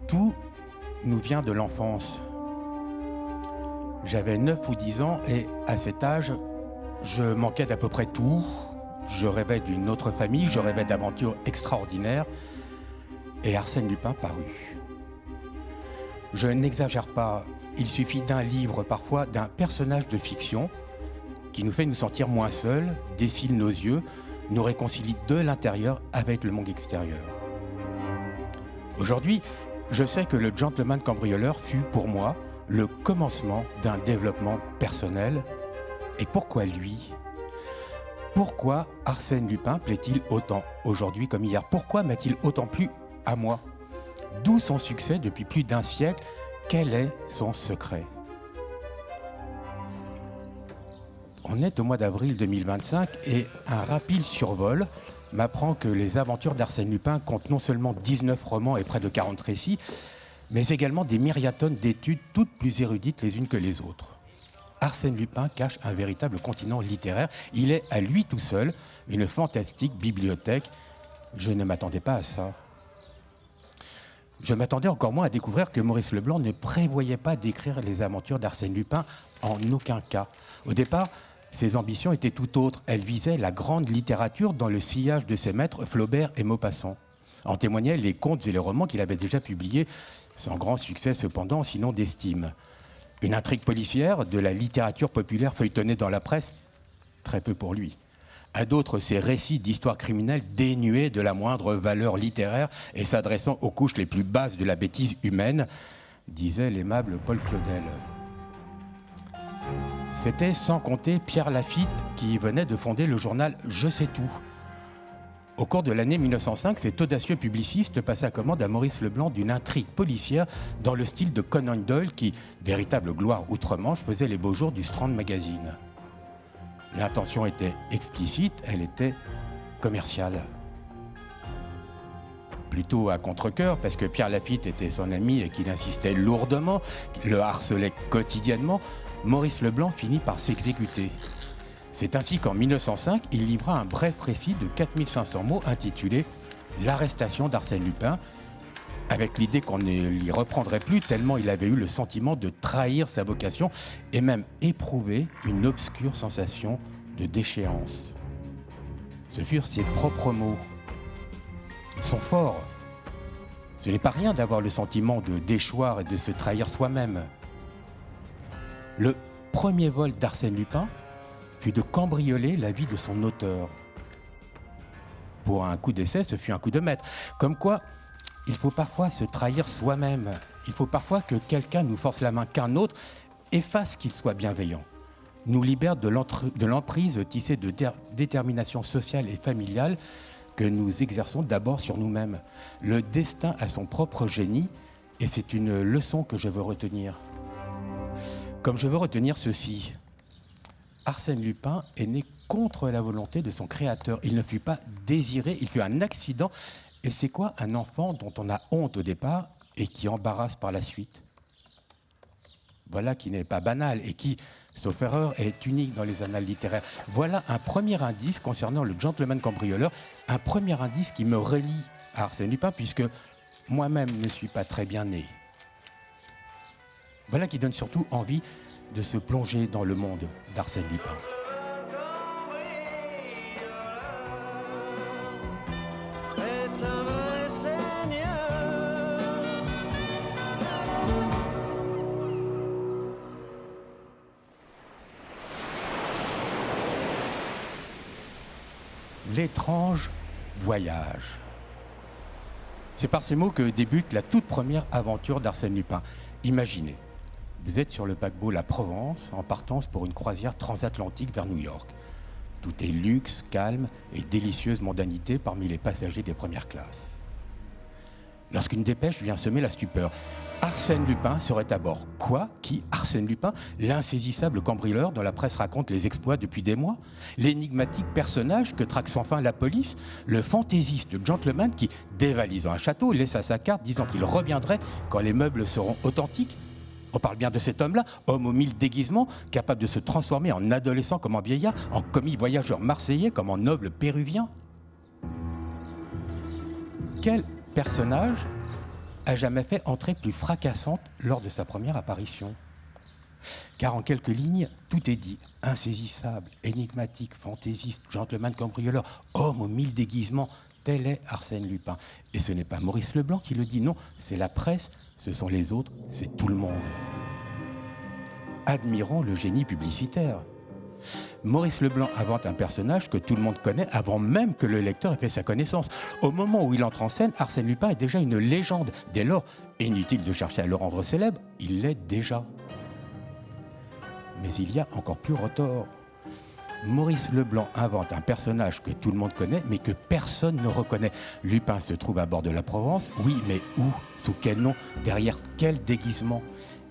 Tout nous vient de l'enfance. J'avais 9 ou 10 ans et à cet âge, je manquais d'à peu près tout. Je rêvais d'une autre famille, je rêvais d'aventures extraordinaires et Arsène Lupin parut. Je n'exagère pas, il suffit d'un livre, parfois d'un personnage de fiction qui nous fait nous sentir moins seuls, dessille nos yeux, nous réconcilie de l'intérieur avec le monde extérieur. Aujourd'hui, je sais que le gentleman cambrioleur fut pour moi le commencement d'un développement personnel. Et pourquoi lui ? Pourquoi Arsène Lupin plaît-il autant aujourd'hui comme hier ? Pourquoi m'a-t-il autant plu à moi ? D'où son succès depuis plus d'un siècle ? Quel est son secret ? On est au mois d'avril 2025 et un rapide survol m'apprend que les aventures d'Arsène Lupin comptent non seulement 19 romans et près de 40 récits, mais également des myriatones d'études, toutes plus érudites les unes que les autres. Arsène Lupin cache un véritable continent littéraire. Il est à lui tout seul une fantastique bibliothèque. Je ne m'attendais pas à ça. Je m'attendais encore moins à découvrir que Maurice Leblanc ne prévoyait pas d'écrire les aventures d'Arsène Lupin en aucun cas. Au départ, ses ambitions étaient tout autres. Elles visaient la grande littérature dans le sillage de ses maîtres Flaubert et Maupassant. En témoignaient les contes et les romans qu'il avait déjà publiés, sans grand succès cependant, sinon d'estime. Une intrigue policière, de la littérature populaire feuilletonnée dans la presse, très peu pour lui. À d'autres, ces récits d'histoires criminelles dénués de la moindre valeur littéraire et s'adressant aux couches les plus basses de la bêtise humaine, disait l'aimable Paul Claudel. C'était sans compter Pierre Lafitte qui venait de fonder le journal Je sais tout. Au cours de l'année 1905, cet audacieux publiciste passa commande à Maurice Leblanc d'une intrigue policière dans le style de Conan Doyle qui, véritable gloire outre-Manche, faisait les beaux jours du Strand Magazine. L'intention était explicite, elle était commerciale. Plutôt à contre-cœur, parce que Pierre Lafitte était son ami et qu'il insistait lourdement, le harcelait quotidiennement, Maurice Leblanc finit par s'exécuter. C'est ainsi qu'en 1905, il livra un bref récit de 4500 mots intitulé « L'arrestation d'Arsène Lupin », avec l'idée qu'on ne l'y reprendrait plus tellement il avait eu le sentiment de trahir sa vocation et même éprouvé une obscure sensation de déchéance. Ce furent ses propres mots. Ils sont forts. Ce n'est pas rien d'avoir le sentiment de déchoir et de se trahir soi-même. Le premier vol d'Arsène Lupin fut de cambrioler la vie de son auteur. Pour un coup d'essai, ce fut un coup de maître. Comme quoi, il faut parfois se trahir soi-même. Il faut parfois que quelqu'un nous force la main, qu'un autre efface qu'il soit bienveillant, nous libère de l'emprise tissée de détermination sociale et familiale que nous exerçons d'abord sur nous-mêmes. Le destin a son propre génie et c'est une leçon que je veux retenir. Comme je veux retenir ceci, Arsène Lupin est né contre la volonté de son créateur. Il ne fut pas désiré, il fut un accident. Et c'est quoi un enfant dont on a honte au départ et qui embarrasse par la suite ? Voilà qui n'est pas banal et qui, sauf erreur, est unique dans les annales littéraires. Voilà un premier indice concernant le gentleman cambrioleur, un premier indice qui me relie à Arsène Lupin puisque moi-même ne suis pas très bien né. Voilà qui donne surtout envie de se plonger dans le monde d'Arsène Lupin. L'étrange voyage. C'est par ces mots que débute la toute première aventure d'Arsène Lupin. Imaginez, vous êtes sur le paquebot La Provence en partance pour une croisière transatlantique vers New York. Tout est luxe, calme et délicieuse mondanité parmi les passagers des premières classes. lorsqu'une dépêche vient semer la stupeur. Arsène Lupin serait à bord. Quoi? Qui? Arsène Lupin? L'insaisissable cambrioleur dont la presse raconte les exploits depuis des mois? L'énigmatique personnage que traque sans fin la police? Le fantaisiste gentleman qui, dévalisant un château, laissa sa carte disant qu'il reviendrait quand les meubles seront authentiques? On parle bien de cet homme-là, homme aux 1000 déguisements, capable de se transformer en adolescent comme en vieillard, en commis voyageur marseillais comme en noble péruvien? Quel personnage a jamais fait entrée plus fracassante lors de sa première apparition? Car en quelques lignes, tout est dit. Insaisissable, énigmatique, fantaisiste, gentleman cambrioleur, homme aux 1000 déguisements, tel est Arsène Lupin. Et ce n'est pas Maurice Leblanc qui le dit, non, c'est la presse, ce sont les autres, c'est tout le monde. Admirons le génie publicitaire. Maurice Leblanc invente un personnage que tout le monde connaît avant même que le lecteur ait fait sa connaissance. Au moment où il entre en scène, Arsène Lupin est déjà une légende. Dès lors, inutile de chercher à le rendre célèbre, il l'est déjà. Mais il y a encore plus retors. Maurice Leblanc invente un personnage que tout le monde connaît, mais que personne ne reconnaît. Lupin se trouve à bord de la Provence. Oui, mais où? Sous quel nom? Derrière quel déguisement?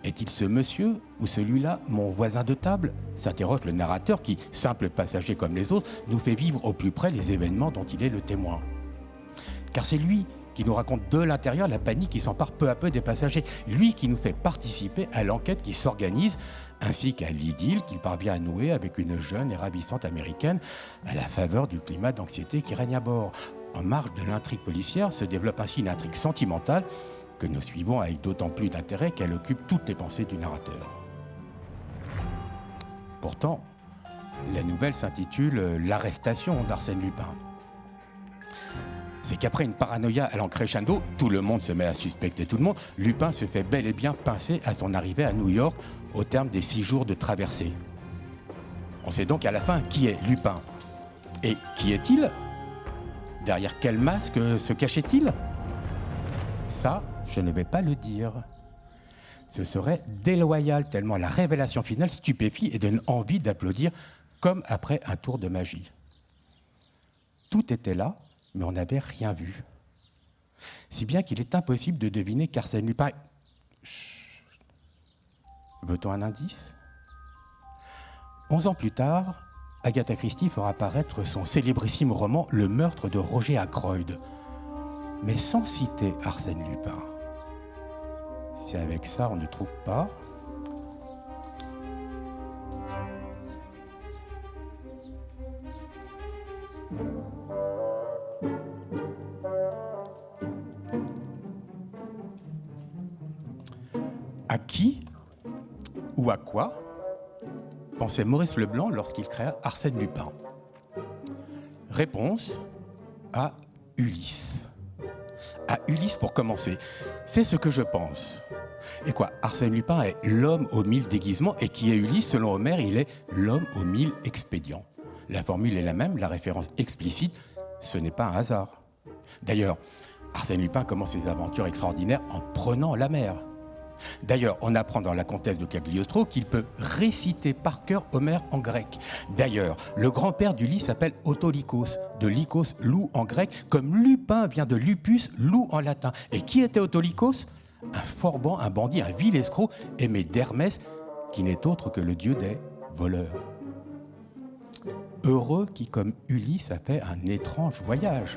Est-il ce monsieur ou celui-là, mon voisin de table? S'interroge le narrateur qui, simple passager comme les autres, nous fait vivre au plus près les événements dont il est le témoin. Car c'est lui qui nous raconte de l'intérieur la panique qui s'empare peu à peu des passagers. Lui qui nous fait participer à l'enquête qui s'organise, ainsi qu'à l'idylle qu'il parvient à nouer avec une jeune et ravissante américaine à la faveur du climat d'anxiété qui règne à bord. En marge de l'intrigue policière se développe ainsi une intrigue sentimentale que nous suivons avec d'autant plus d'intérêt qu'elle occupe toutes les pensées du narrateur. Pourtant, la nouvelle s'intitule « L'arrestation d'Arsène Lupin ». C'est qu'après une paranoïa allant crescendo, tout le monde se met à suspecter tout le monde, Lupin se fait bel et bien pincer à son arrivée à New York au terme des 6 jours de traversée. On sait donc à la fin qui est Lupin. Et qui est-il? Derrière quel masque se cachait-il? Ça, je ne vais pas le dire. Ce serait déloyal tellement la révélation finale stupéfie et donne envie d'applaudir comme après un tour de magie. Tout était là, mais on n'avait rien vu. Si bien qu'il est impossible de deviner qu'Arsène Lupin... Chut. Veut-on un indice? 11 ans plus tard, Agatha Christie fera paraître son célébrissime roman « Le meurtre de Roger Ackroyd », mais sans citer Arsène Lupin. Si avec ça on ne trouve pas... À qui ou à quoi pensait Maurice Leblanc lorsqu'il créa Arsène Lupin? Réponse: à Ulysse. À Ulysse pour commencer. C'est ce que je pense. Et quoi, Arsène Lupin est l'homme aux 1000 déguisements et qui est Ulysse? Selon Homère, il est l'homme aux 1000 expédients. La formule est la même, la référence explicite, ce n'est pas un hasard. D'ailleurs, Arsène Lupin commence ses aventures extraordinaires en prenant la mer. D'ailleurs, on apprend dans la comtesse de Cagliostro qu'il peut réciter par cœur Homère en grec. D'ailleurs, le grand-père d'Ulysse s'appelle Autolycos, de Lycos, loup en grec, comme Lupin vient de Lupus, loup en latin. Et qui était Autolycos? Un forban, un bandit, un vil escroc, aimé d'Hermès, qui n'est autre que le dieu des voleurs. Heureux qui, comme Ulysse, a fait un étrange voyage.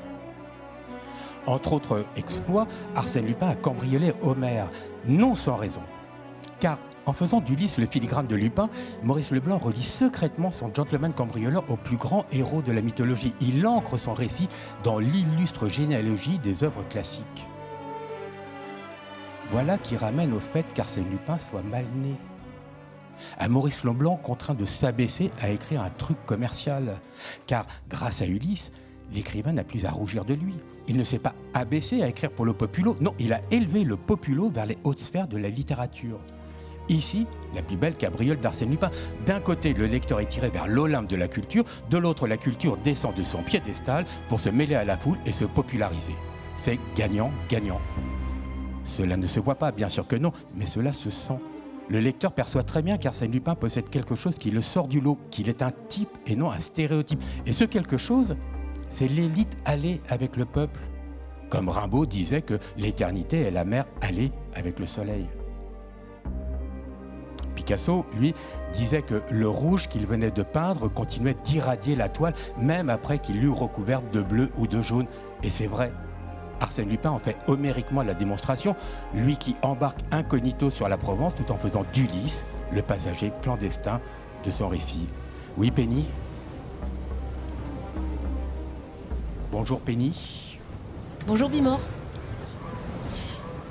Entre autres exploits, Arsène Lupin a cambriolé Homère, non sans raison. Car en faisant d'Ulysse le filigrane de Lupin, Maurice Leblanc relie secrètement son gentleman cambrioleur au plus grand héros de la mythologie. Il ancre son récit dans l'illustre généalogie des œuvres classiques. Voilà qui ramène au fait qu'Arsène Lupin soit mal né. À Maurice Leblanc contraint de s'abaisser à écrire un truc commercial. Car grâce à Ulysse, l'écrivain n'a plus à rougir de lui. Il ne s'est pas abaissé à écrire pour le populo. Non, il a élevé le populo vers les hautes sphères de la littérature. Ici, la plus belle cabriole d'Arsène Lupin. D'un côté, le lecteur est tiré vers l'Olympe de la culture. De l'autre, la culture descend de son piédestal pour se mêler à la foule et se populariser. C'est gagnant-gagnant. Cela ne se voit pas, bien sûr que non, mais cela se sent. Le lecteur perçoit très bien qu'Arsène Lupin possède quelque chose qui le sort du lot, qu'il est un type et non un stéréotype. Et ce quelque chose, c'est l'élite allée avec le peuple. Comme Rimbaud disait que l'éternité est la mer allée avec le soleil. Picasso, lui, disait que le rouge qu'il venait de peindre continuait d'irradier la toile, même après qu'il l'eût recouverte de bleu ou de jaune. Et c'est vrai. Arsène Lupin en fait homériquement la démonstration, lui qui embarque incognito sur la Provence tout en faisant d'Ulysse le passager clandestin de son récit. Oui, Penny ? Bonjour, Penny. Bonjour, Bimor.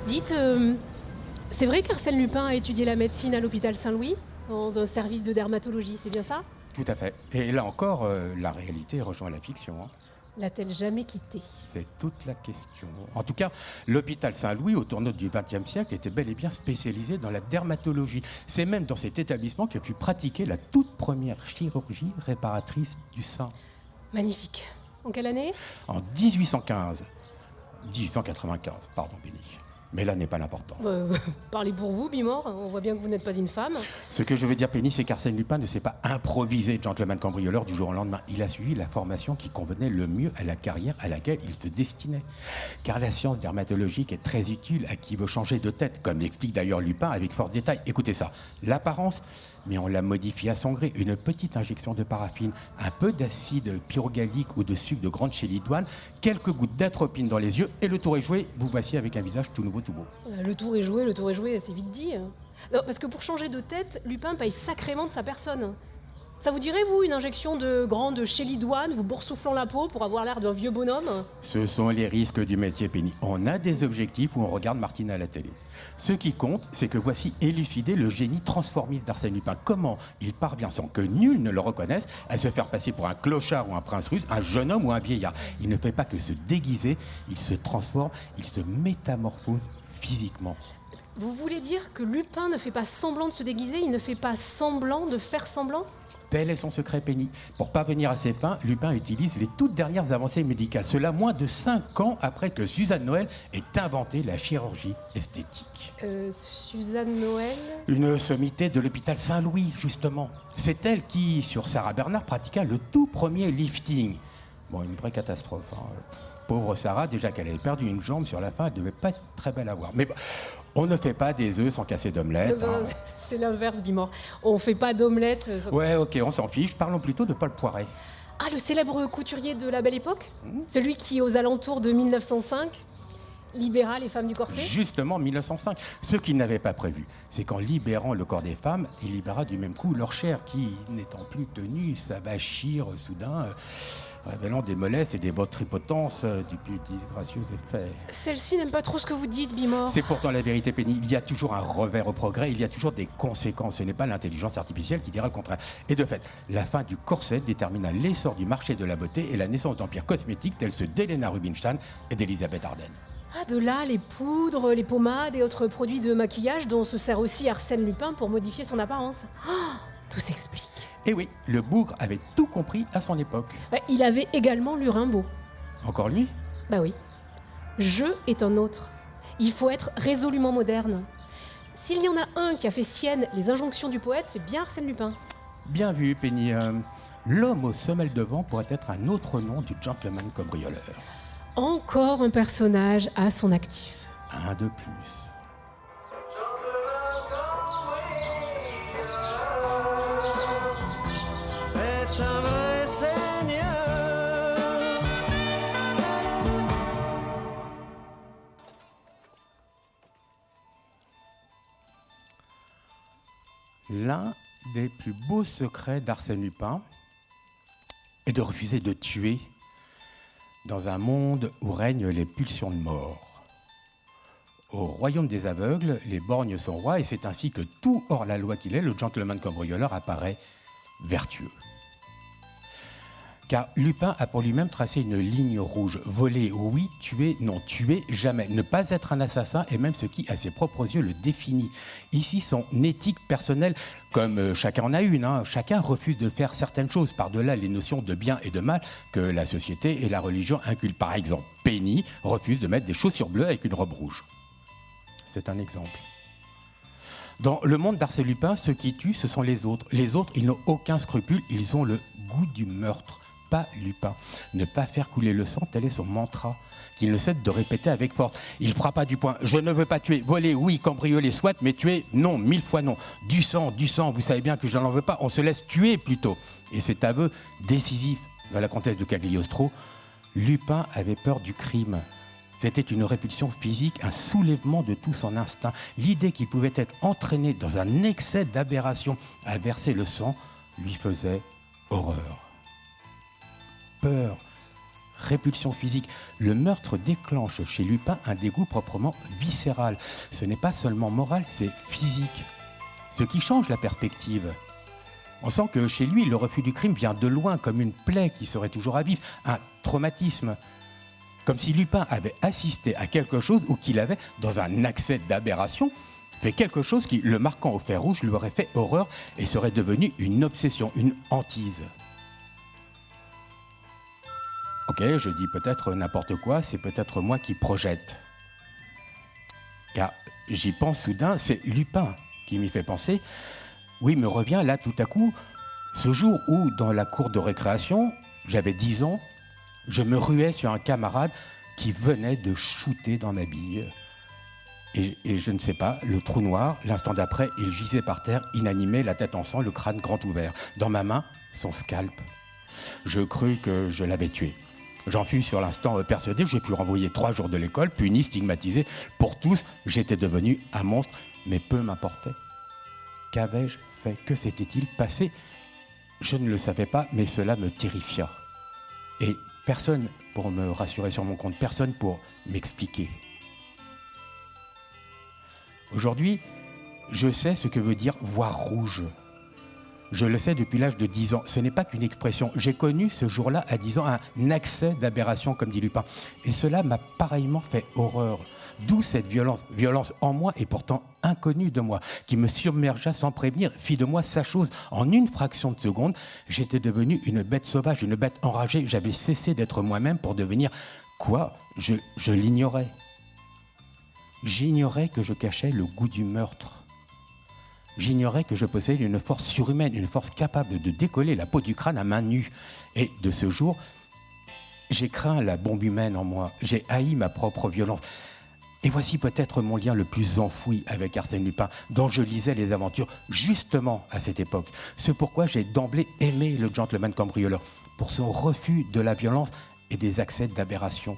Dites, c'est vrai qu'Arsène Lupin a étudié la médecine à l'hôpital Saint-Louis, dans un service de dermatologie, c'est bien ça ? Tout à fait. Et là encore, la réalité rejoint la fiction. L'a-t-elle jamais quitté ? C'est toute la question. En tout cas, l'hôpital Saint-Louis, au tournant du XXe siècle, était bel et bien spécialisé dans la dermatologie. C'est même dans cet établissement que fut pratiquée la toute première chirurgie réparatrice du sein. Magnifique. En quelle année ? En 1895, pardon, Béni. Mais là n'est pas l'important. Parlez pour vous, Bimor. On voit bien que vous n'êtes pas une femme. Ce que je veux dire, Penny, c'est qu'Arsène Lupin ne s'est pas improvisé gentleman cambrioleur du jour au lendemain. Il a suivi la formation qui convenait le mieux à la carrière à laquelle il se destinait. Car la science dermatologique est très utile à qui veut changer de tête, comme l'explique d'ailleurs Lupin avec force détail. Écoutez ça, l'apparence, mais on la modifie à son gré. Une petite injection de paraffine, un peu d'acide pyrogallique ou de sucre de grande chélidoine, quelques gouttes d'atropine dans les yeux et le tour est joué. Vous voici avec un visage tout nouveau, tout beau. Le tour est joué, c'est vite dit. Non, parce que pour changer de tête, Lupin paye sacrément de sa personne. Ça vous dirait, vous, une injection de grande chélidoine, vous boursouflant la peau pour avoir l'air d'un vieux bonhomme ? Ce sont les risques du métier, Penny. On a des objectifs où on regarde Martine à la télé. Ce qui compte, c'est que voici élucidé le génie transformiste d'Arsène Lupin. Comment il parvient, sans que nul ne le reconnaisse, à se faire passer pour un clochard ou un prince russe, un jeune homme ou un vieillard. Il ne fait pas que se déguiser, il se transforme, il se métamorphose physiquement. Vous voulez dire que Lupin ne fait pas semblant de se déguiser, il ne fait pas semblant de faire semblant ? Tel est son secret, Penny. Pour parvenir à ses fins, Lupin utilise les toutes dernières avancées médicales. Cela moins de 5 ans après que Suzanne Noël ait inventé la chirurgie esthétique. Suzanne Noël ? Une sommité de l'hôpital Saint-Louis, justement. C'est elle qui, sur Sarah Bernard, pratiqua le tout premier lifting. Bon, une vraie catastrophe. Pauvre Sarah, déjà qu'elle avait perdu une jambe sur la fin, elle devait pas être très belle à voir. Mais bon, on ne fait pas des œufs sans casser d'omelette. C'est l'inverse, Bimor. On fait pas d'omelette. Ouais, ok, on s'en fiche. Parlons plutôt de Paul Poiret. Ah, le célèbre couturier de la Belle Époque ? Celui qui, aux alentours de 1905, libéra les femmes du corset ? Justement, 1905. Ce qu'il n'avait pas prévu, c'est qu'en libérant le corps des femmes, il libéra du même coup leur chair qui, n'étant plus tenue, s'abachir soudain, révélant des mollesses et des bottes tripotences du plus disgracieux effet. Celle-ci n'aime pas trop ce que vous dites, Bimor. C'est pourtant la vérité, Penny. Il y a toujours un revers au progrès, il y a toujours des conséquences. Ce n'est pas l'intelligence artificielle qui dira le contraire. Et de fait, la fin du corset détermina l'essor du marché de la beauté et la naissance d'empires cosmétiques tels ceux d'Helena Rubinstein et d'Elisabeth Arden. Ah, de là, les poudres, les pommades et autres produits de maquillage dont se sert aussi Arsène Lupin pour modifier son apparence. Tout s'explique. Et oui, le bougre avait tout compris à son époque. Il avait également lu Rimbaud. Encore lui ? Bah oui. Je est un autre. Il faut être résolument moderne. S'il y en a un qui a fait sienne les injonctions du poète, c'est bien Arsène Lupin. Bien vu, Penny. L'homme aux semelles de vent pourrait être un autre nom du gentleman cambrioleur. Encore un personnage à son actif. Un de plus. L'un des plus beaux secrets d'Arsène Lupin est de refuser de tuer dans un monde où règnent les pulsions de mort. Au royaume des aveugles, les borgnes sont rois et c'est ainsi que tout hors la loi qu'il est, le gentleman cambrioleur apparaît vertueux. Car Lupin a pour lui-même tracé une ligne rouge. Voler, oui, tuer, non, tuer, jamais. Ne pas être un assassin est même ce qui, à ses propres yeux, le définit. Ici, son éthique personnelle, comme chacun en a une, chacun refuse de faire certaines choses, par-delà les notions de bien et de mal que la société et la religion inculquent. Par exemple, Penny refuse de mettre des chaussures bleues avec une robe rouge. C'est un exemple. Dans le monde d'Arsène Lupin, ceux qui tuent, ce sont les autres. Les autres, ils n'ont aucun scrupule, ils ont le goût du meurtre. pas Lupin. Ne pas faire couler le sang, tel est son mantra, qu'il ne cesse de répéter avec force. Il frappa du poing. Je ne veux pas tuer. Voler, oui, cambrioler, soit, mais tuer, non, 1000 fois non. Du sang, vous savez bien que je n'en veux pas. On se laisse tuer plutôt. Et cet aveu décisif de la comtesse de Cagliostro, Lupin avait peur du crime. C'était une répulsion physique, un soulèvement de tout son instinct. L'idée qu'il pouvait être entraîné dans un excès d'aberration à verser le sang lui faisait horreur. Peur, répulsion physique. Le meurtre déclenche chez Lupin un dégoût proprement viscéral. Ce n'est pas seulement moral, c'est physique. Ce qui change la perspective. On sent que chez lui, le refus du crime vient de loin, comme une plaie qui serait toujours à vif, un traumatisme. Comme si Lupin avait assisté à quelque chose ou qu'il avait, dans un accès d'aberration, fait quelque chose qui, le marquant au fer rouge, lui aurait fait horreur et serait devenu une obsession, une hantise. Ok, je dis peut-être n'importe quoi, c'est peut-être moi qui projette. Car j'y pense soudain, c'est Lupin qui m'y fait penser. Oui, me revient là tout à coup, ce jour où, dans la cour de récréation, j'avais 10 ans, je me ruais sur un camarade qui venait de shooter dans ma bille. Et je ne sais pas, le trou noir, l'instant d'après, il gisait par terre, inanimé, la tête en sang, le crâne grand ouvert. Dans ma main, son scalp. Je crus que je l'avais tué. J'en fus sur l'instant persuadé, je fus renvoyé 3 jours de l'école, puni, stigmatisé. Pour tous, j'étais devenu un monstre, mais peu m'importait. Qu'avais-je fait? Que s'était-il passé? Je ne le savais pas, mais cela me terrifia. Et personne pour me rassurer sur mon compte, personne pour m'expliquer. Aujourd'hui, je sais ce que veut dire voir rouge. Je le sais depuis l'âge de 10 ans. Ce n'est pas qu'une expression. J'ai connu ce jour-là, à 10 ans, un accès d'aberration, comme dit Lupin. Et cela m'a pareillement fait horreur. D'où cette violence en moi et pourtant inconnue de moi, qui me submergea sans prévenir, fit de moi sa chose. En une fraction de seconde, j'étais devenu une bête sauvage, une bête enragée. J'avais cessé d'être moi-même pour devenir quoi? Je l'ignorais. J'ignorais que je cachais le goût du meurtre. J'ignorais que je possédais une force surhumaine, une force capable de décoller la peau du crâne à main nue. Et de ce jour, j'ai craint la bombe humaine en moi. J'ai haï ma propre violence. Et voici peut-être mon lien le plus enfoui avec Arsène Lupin, dont je lisais les aventures justement à cette époque. C'est pourquoi j'ai d'emblée aimé le gentleman cambrioleur, pour son refus de la violence et des accès d'aberration.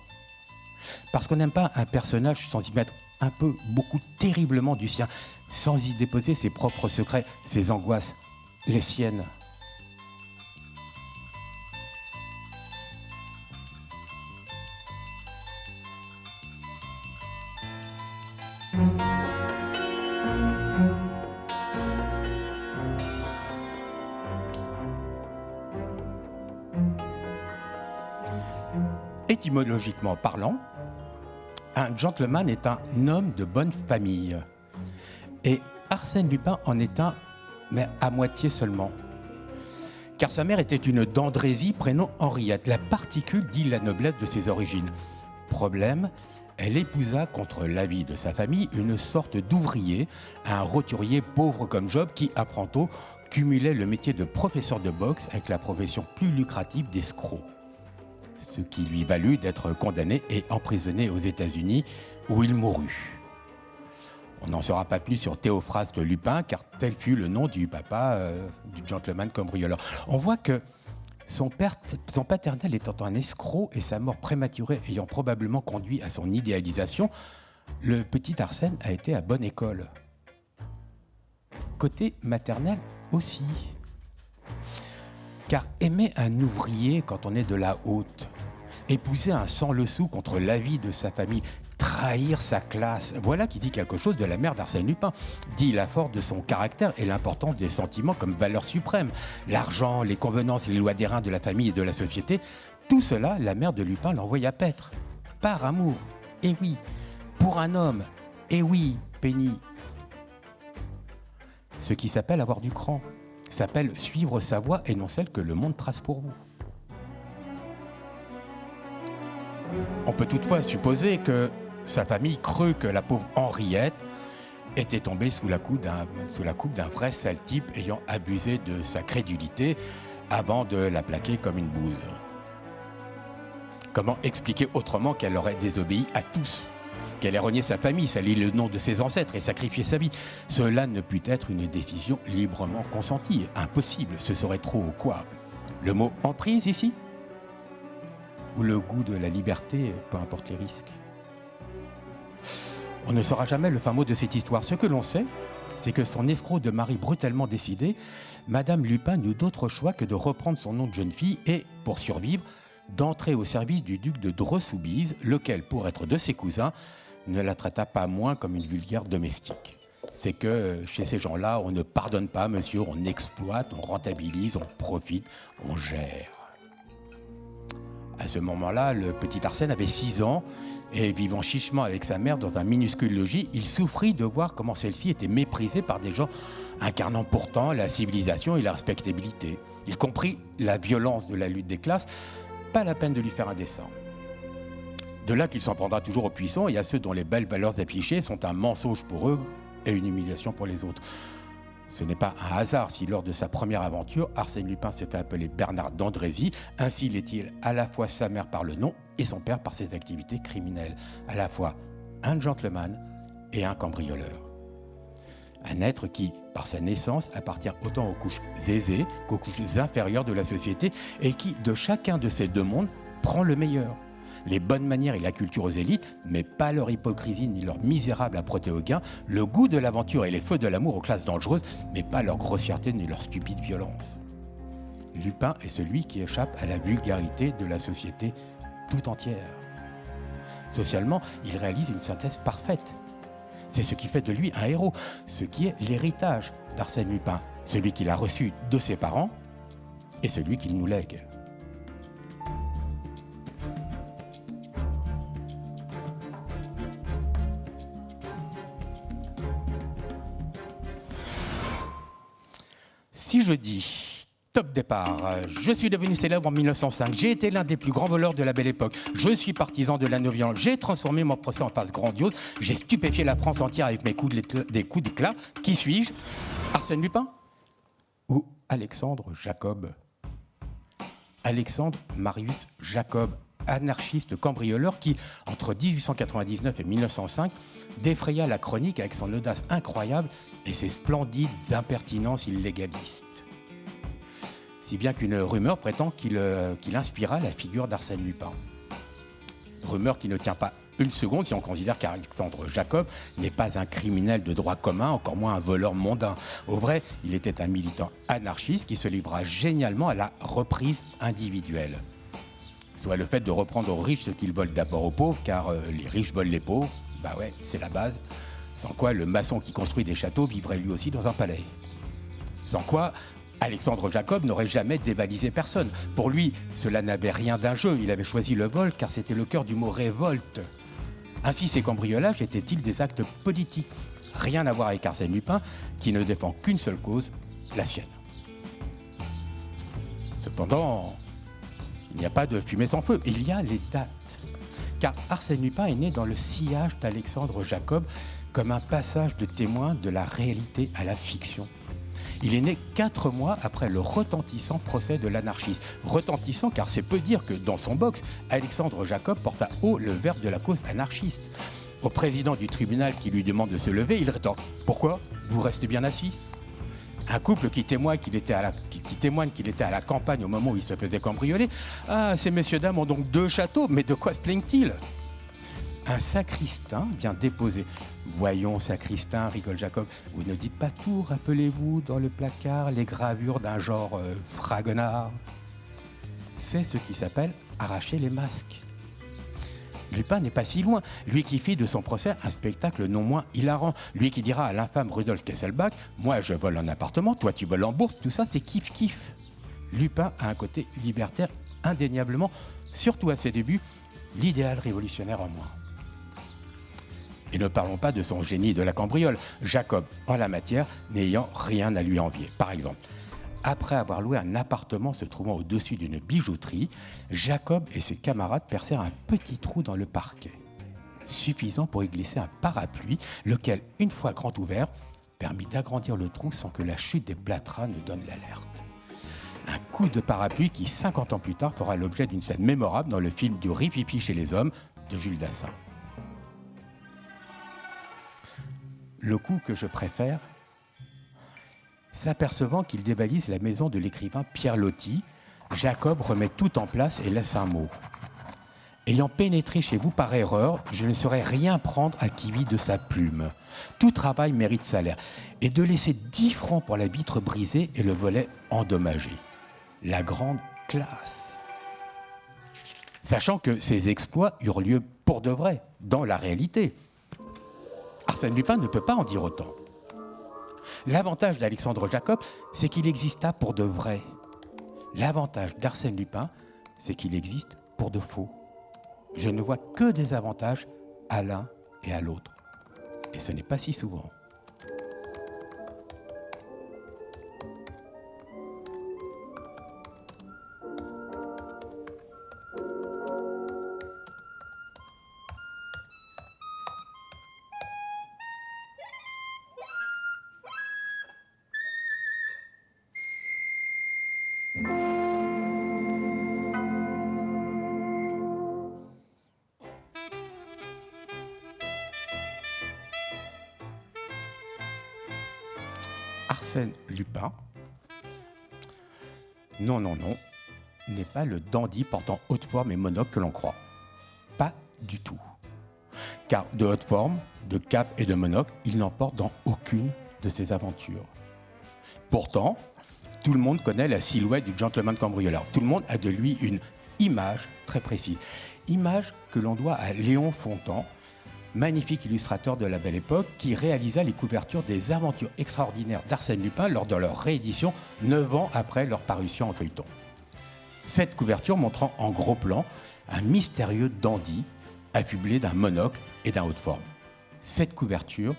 Parce qu'on n'aime pas un personnage sans y mettre un peu, beaucoup, terriblement du sien, sans y déposer ses propres secrets, ses angoisses, les siennes. Étymologiquement parlant, un gentleman est un homme de bonne famille. Et Arsène Lupin en est un, mais à moitié seulement. Car sa mère était une Dandrésie, prénom Henriette. La particule dit la noblesse de ses origines. Problème, elle épousa contre l'avis de sa famille une sorte d'ouvrier, un roturier pauvre comme Job qui, apprend tôt, cumulait le métier de professeur de boxe avec la profession plus lucrative d'escroc. Ce qui lui valut d'être condamné et emprisonné aux États-Unis, où il mourut. On n'en saura pas plus sur Théophraste Lupin, car tel fut le nom du papa du gentleman cambrioleur. On voit que son paternel étant un escroc et sa mort prématurée ayant probablement conduit à son idéalisation, le petit Arsène a été à bonne école. Côté maternel aussi. Car aimer un ouvrier quand on est de la haute, épouser un sans-le-sou contre l'avis de sa famille, trahir sa classe, voilà qui dit quelque chose de la mère d'Arsène Lupin. Dit la force de son caractère et l'importance des sentiments comme valeur suprême. L'argent, les convenances et les lois d'airain de la famille et de la société, tout cela, la mère de Lupin l'envoya paître. Par amour, et oui, pour un homme, et oui, Penny. Ce qui s'appelle avoir du cran, s'appelle suivre sa voie et non celle que le monde trace pour vous. On peut toutefois supposer que sa famille crut que la pauvre Henriette était tombée sous la coupe d'un vrai sale type ayant abusé de sa crédulité avant de la plaquer comme une bouse. Comment expliquer autrement qu'elle aurait désobéi à tous ? Qu'elle ait renié sa famille, sali le nom de ses ancêtres et sacrifié sa vie. Cela ne put être une décision librement consentie. Impossible, ce serait trop quoi ? Le mot « emprise » ici ? Ou le goût de la liberté, peu importe les risques ? On ne saura jamais le fin mot de cette histoire. Ce que l'on sait, c'est que son escroc de mari brutalement décidé, Madame Lupin n'eut d'autre choix que de reprendre son nom de jeune fille et, pour survivre, d'entrer au service du duc de Dreux-Soubise, lequel, pour être de ses cousins, ne la traita pas moins comme une vulgaire domestique. C'est que chez ces gens-là, on ne pardonne pas, monsieur, on exploite, on rentabilise, on profite, on gère. À ce moment-là, le petit Arsène avait 6 ans et vivant chichement avec sa mère dans un minuscule logis, il souffrit de voir comment celle-ci était méprisée par des gens incarnant pourtant la civilisation et la respectabilité. Il comprit la violence de la lutte des classes, pas la peine de lui faire un dessin. De là qu'il s'en prendra toujours aux puissants et à ceux dont les belles valeurs affichées sont un mensonge pour eux et une humiliation pour les autres. Ce n'est pas un hasard si lors de sa première aventure, Arsène Lupin se fait appeler Bernard d'Andrézy. Ainsi l'est-il à la fois sa mère par le nom et son père par ses activités criminelles. À la fois un gentleman et un cambrioleur. Un être qui, par sa naissance, appartient autant aux couches aisées qu'aux couches inférieures de la société et qui, de chacun de ces deux mondes, prend le meilleur. Les bonnes manières et la culture aux élites, mais pas leur hypocrisie ni leur misérable âpreté au gain, le goût de l'aventure et les feux de l'amour aux classes dangereuses, mais pas leur grossièreté ni leur stupide violence. Lupin est celui qui échappe à la vulgarité de la société tout entière. Socialement, il réalise une synthèse parfaite. C'est ce qui fait de lui un héros, ce qui est l'héritage d'Arsène Lupin, celui qu'il a reçu de ses parents et celui qu'il nous lègue. Si je dis top départ, je suis devenu célèbre en 1905, j'ai été l'un des plus grands voleurs de la belle époque, je suis partisan de la non-violence, j'ai transformé mon procès en farce grandiose, j'ai stupéfié la France entière avec mes des coups d'éclat. Qui suis-je ? Arsène Lupin ? Ou Alexandre Jacob ? Alexandre Marius Jacob, anarchiste cambrioleur qui, entre 1899 et 1905, défraya la chronique avec son audace incroyable et ses splendides impertinences illégalistes. Si bien qu'une rumeur prétend qu'il inspira la figure d'Arsène Lupin. Rumeur qui ne tient pas une seconde si on considère qu'Alexandre Jacob n'est pas un criminel de droit commun, encore moins un voleur mondain. Au vrai, il était un militant anarchiste qui se livra génialement à la reprise individuelle. Soit le fait de reprendre aux riches ce qu'ils volent d'abord aux pauvres, car les riches volent les pauvres, bah ouais, c'est la base. Sans quoi, le maçon qui construit des châteaux vivrait lui aussi dans un palais. Sans quoi, Alexandre Jacob n'aurait jamais dévalisé personne. Pour lui, cela n'avait rien d'un jeu. Il avait choisi le vol car c'était le cœur du mot révolte. Ainsi, ces cambriolages étaient-ils des actes politiques ? Rien à voir avec Arsène Lupin, qui ne défend qu'une seule cause, la sienne. Cependant, il n'y a pas de fumée sans feu, il y a les dates. Car Arsène Lupin est né dans le sillage d'Alexandre Jacob comme un passage de témoin de la réalité à la fiction. Il est né 4 mois après le retentissant procès de l'anarchiste. Retentissant car c'est peu dire que dans son box, Alexandre Jacob porta haut le verbe de la cause anarchiste. Au président du tribunal qui lui demande de se lever, il rétorque « Pourquoi ? Vous restez bien assis ?» Un couple qui témoigne qu'il était à la campagne au moment où il se faisait cambrioler. « Ah, ces messieurs-dames ont donc 2 châteaux, mais de quoi se plaignent-ils » Un sacristain vient déposer. « Voyons, sacristain, rigole Jacob, vous ne dites pas tout, rappelez-vous dans le placard les gravures d'un genre fragonard. » C'est ce qui s'appelle arracher les masques. Lupin n'est pas si loin, lui qui fit de son procès un spectacle non moins hilarant, lui qui dira à l'infâme Rudolf Kesselbach « Moi je vole en appartement, toi tu voles en bourse, tout ça c'est kiff-kiff. » Lupin a un côté libertaire indéniablement, surtout à ses débuts, l'idéal révolutionnaire en moi. Et ne parlons pas de son génie de la cambriole, Jacob, en la matière, n'ayant rien à lui envier. Par exemple, après avoir loué un appartement se trouvant au-dessus d'une bijouterie, Jacob et ses camarades percèrent un petit trou dans le parquet, suffisant pour y glisser un parapluie, lequel, une fois grand ouvert, permit d'agrandir le trou sans que la chute des plâtras ne donne l'alerte. Un coup de parapluie qui, 50 ans plus tard, fera l'objet d'une scène mémorable dans le film du Rififi chez les hommes de Jules Dassin. Le coup que je préfère, s'apercevant qu'il dévalise la maison de l'écrivain Pierre Loti, Jacob remet tout en place et laisse un mot. Ayant pénétré chez vous par erreur, je ne saurais rien prendre à qui vit de sa plume. Tout travail mérite salaire. Et de laisser 10 francs pour la vitre brisée et le volet endommagé. La grande classe. Sachant que ces exploits eurent lieu pour de vrai, dans la réalité. Arsène Lupin ne peut pas en dire autant. L'avantage d'Alexandre Jacob, c'est qu'il exista pour de vrai. L'avantage d'Arsène Lupin, c'est qu'il existe pour de faux. Je ne vois que des avantages à l'un et à l'autre. Et ce n'est pas si souvent. Arsène Lupin, non, n'est pas le dandy portant haute forme et monocle que l'on croit. Pas du tout. Car de haute forme, de cape et de monocle, il n'en porte dans aucune de ses aventures. Pourtant, tout le monde connaît la silhouette du gentleman cambrioleur. Tout le monde a de lui une image très précise. Image que l'on doit à Léon Fontan, magnifique illustrateur de la Belle Époque, qui réalisa les couvertures des aventures extraordinaires d'Arsène Lupin lors de leur réédition 9 ans après leur parution en feuilleton. Cette couverture montrant en gros plan un mystérieux dandy affublé d'un monocle et d'un haut de forme. Cette couverture,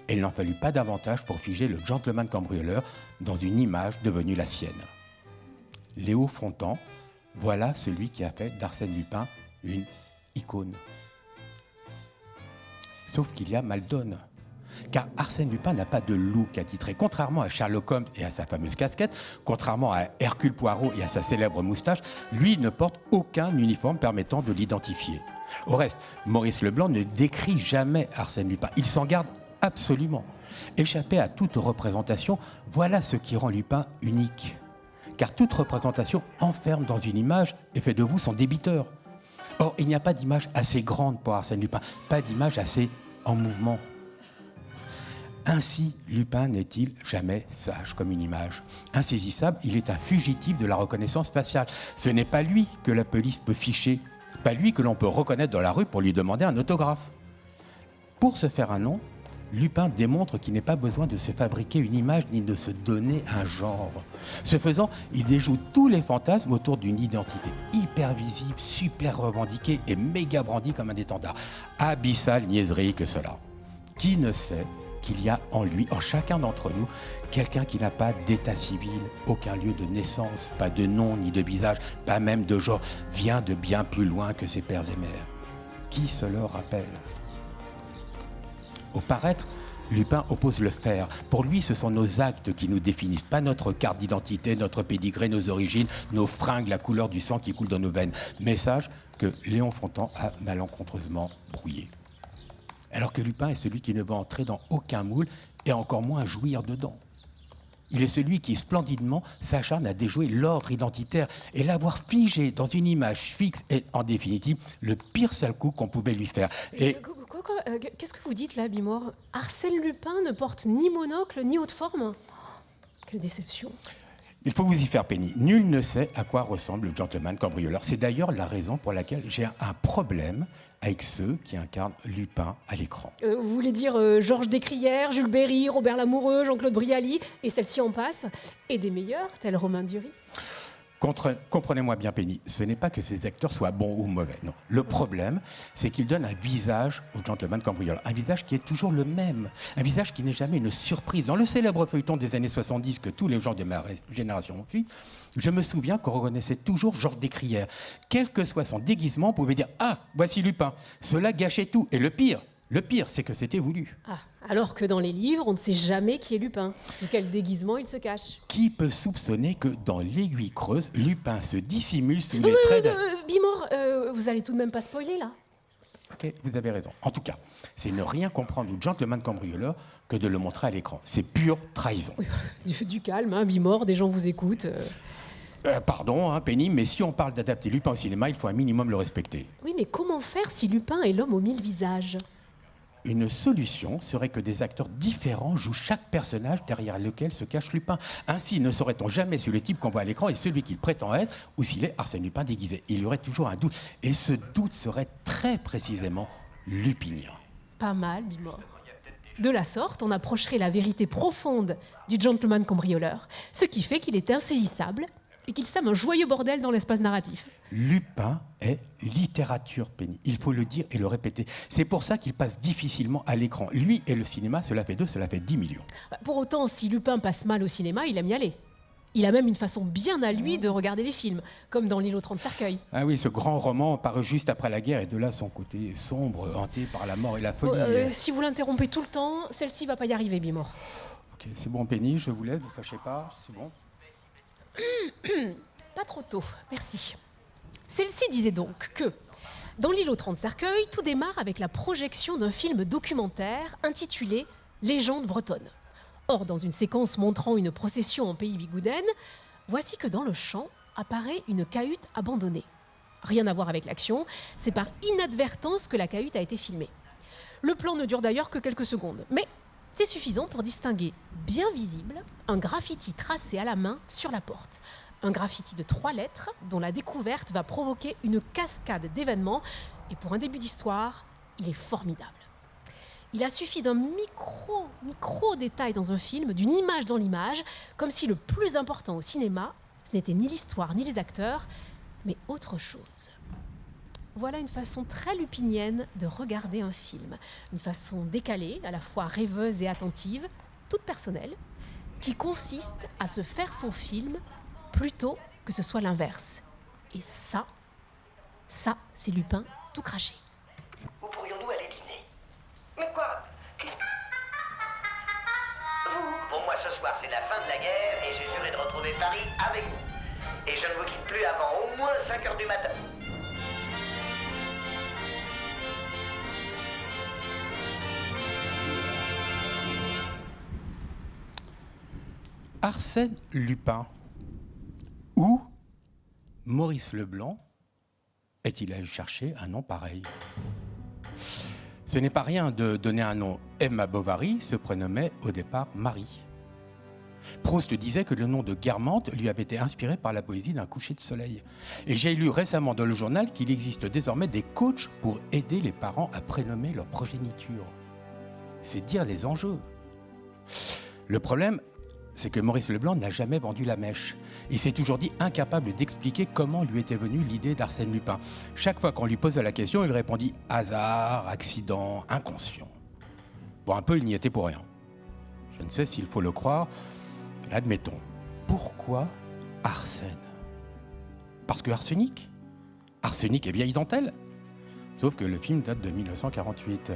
il n'en fallut pas davantage pour figer le gentleman cambrioleur dans une image devenue la sienne. Léon Fontan, voilà celui qui a fait d'Arsène Lupin une icône. Sauf qu'il y a mal donne. Car Arsène Lupin n'a pas de look attitré. Contrairement à Sherlock Holmes et à sa fameuse casquette, contrairement à Hercule Poirot et à sa célèbre moustache, lui ne porte aucun uniforme permettant de l'identifier. Au reste, Maurice Leblanc ne décrit jamais Arsène Lupin. Il s'en garde absolument. Échapper à toute représentation, voilà ce qui rend Lupin unique. Car toute représentation enferme dans une image et fait de vous son débiteur. Or, il n'y a pas d'image assez grande pour Arsène Lupin, pas d'image assez en mouvement. Ainsi, Lupin n'est-il jamais sage comme une image. Insaisissable, il est un fugitif de la reconnaissance faciale. Ce n'est pas lui que la police peut ficher, pas lui que l'on peut reconnaître dans la rue pour lui demander un autographe. Pour se faire un nom, Lupin démontre qu'il n'est pas besoin de se fabriquer une image ni de se donner un genre. Ce faisant, il déjoue tous les fantasmes autour d'une identité hyper visible, super revendiquée et méga brandie comme un étendard. Abyssale niaiserie que cela. Qui ne sait qu'il y a en lui, en chacun d'entre nous, quelqu'un qui n'a pas d'état civil, aucun lieu de naissance, pas de nom ni de visage, pas même de genre, vient de bien plus loin que ses pères et mères. Qui se le rappelle ? Au paraître, Lupin oppose le faire. Pour lui, ce sont nos actes qui nous définissent, pas notre carte d'identité, notre pédigré, nos origines, nos fringues, la couleur du sang qui coule dans nos veines. Message que Léon Fontan a malencontreusement brouillé. Alors que Lupin est celui qui ne va entrer dans aucun moule et encore moins jouir dedans. Il est celui qui, splendidement, s'acharne à déjouer l'ordre identitaire et l'avoir figé dans une image fixe et, en définitive, le pire sale coup qu'on pouvait lui faire. Et... Qu'est-ce que vous dites là, Bimor ? Arsène Lupin ne porte ni monocle ni haute forme ? Quelle déception. Il faut vous y faire, Penny. Nul ne sait à quoi ressemble le gentleman cambrioleur. C'est d'ailleurs la raison pour laquelle j'ai un problème avec ceux qui incarnent Lupin à l'écran. Vous voulez dire Georges Descrières, Jules Berry, Robert Lamoureux, Jean-Claude Brialy, et celle-ci en passe, et des meilleurs, tels Romain Duris. Comprenez-moi bien, Penny, ce n'est pas que ces acteurs soient bons ou mauvais, non. Le problème, c'est qu'ils donnent un visage au gentleman cambrioleur, un visage qui est toujours le même, un visage qui n'est jamais une surprise. Dans le célèbre feuilleton des années 70 que tous les gens de ma génération ont vu, je me souviens qu'on reconnaissait toujours Georges Descrières. Quel que soit son déguisement, on pouvait dire « Ah, voici Lupin ». Cela gâchait tout. Et le pire, Le pire, c'est que c'était voulu. Ah, alors que dans les livres, on ne sait jamais qui est Lupin, sous quel déguisement il se cache. Qui peut soupçonner que dans l'Aiguille creuse, Lupin se dissimule sous les traits de... Bimor, vous allez tout de même pas spoiler, là? Ok, vous avez raison. En tout cas, c'est ne rien comprendre au gentleman cambrioleur que de le montrer à l'écran. C'est pure trahison. Oui, du calme, hein, Bimor, des gens vous écoutent. Pardon, hein, Penny, mais si on parle d'adapter Lupin au cinéma, il faut un minimum le respecter. Oui, mais comment faire si Lupin est l'homme aux 1000 visages? Une solution serait que des acteurs différents jouent chaque personnage derrière lequel se cache Lupin. Ainsi, ne saurait-on jamais si le type qu'on voit à l'écran est celui qu'il prétend être ou s'il est Arsène Lupin déguisé. Il y aurait toujours un doute. Et ce doute serait très précisément lupinien. Pas mal, Bimor. De la sorte, on approcherait la vérité profonde du gentleman cambrioleur, ce qui fait qu'il est insaisissable et qu'il sème un joyeux bordel dans l'espace narratif. Lupin est littérature, Penny. Il faut le dire et le répéter. C'est pour ça qu'il passe difficilement à l'écran. Lui et le cinéma, cela fait 2, cela fait 10 millions. Pour autant, si Lupin passe mal au cinéma, il aime y aller. Il a même une façon bien à lui de regarder les films, comme dans L'île aux 30 cercueils. Ah oui, ce grand roman paru juste après la guerre et de là son côté sombre, hanté par la mort et la folie. Si vous l'interrompez tout le temps, celle-ci va pas y arriver, Bimor. Ok, c'est bon, Penny, je vous laisse, vous fâchez pas, c'est bon. Pas trop tôt, merci. Celle-ci disait donc que, dans L'île aux 30 cercueils, tout démarre avec la projection d'un film documentaire intitulé « Légende bretonne ». Or, dans une séquence montrant une procession en pays Bigouden, voici que dans le champ apparaît une cahute abandonnée. Rien à voir avec l'action, c'est par inadvertance que la cahute a été filmée. Le plan ne dure d'ailleurs que quelques secondes, mais c'est suffisant pour distinguer, bien visible, un graffiti tracé à la main sur la porte. Un graffiti de 3 lettres dont la découverte va provoquer une cascade d'événements. Et pour un début d'histoire, il est formidable. Il a suffi d'un micro détail dans un film, d'une image dans l'image, comme si le plus important au cinéma, ce n'était ni l'histoire ni les acteurs, mais autre chose. Voilà une façon très lupinienne de regarder un film. Une façon décalée, à la fois rêveuse et attentive, toute personnelle, qui consiste à se faire son film plutôt que ce soit l'inverse. Et ça, c'est Lupin tout craché. Où pourrions-nous aller dîner? Mais quoi? Pour moi, ce soir, c'est la fin de la guerre et j'ai juré de retrouver Paris avec vous. Et je ne vous quitte plus avant au moins 5 heures du matin. Arsène Lupin. Où Maurice Leblanc est-il allé chercher un nom pareil? Ce n'est pas rien de donner un nom. Emma Bovary se prénommait au départ Marie. Proust disait que le nom de Guermantes lui avait été inspiré par la poésie d'un coucher de soleil. Et j'ai lu récemment dans le journal qu'il existe désormais des coachs pour aider les parents à prénommer leur progéniture. C'est dire les enjeux. Le problème, c'est que Maurice Leblanc n'a jamais vendu la mèche. Il s'est toujours dit incapable d'expliquer comment lui était venue l'idée d'Arsène Lupin. Chaque fois qu'on lui posait la question, il répondit « hasard, accident, inconscient ». Pour un peu, il n'y était pour rien. Je ne sais s'il faut le croire. Admettons. Pourquoi Arsène? Parce que arsenic? Arsenic est vieille dentelle? Sauf que le film date de 1948.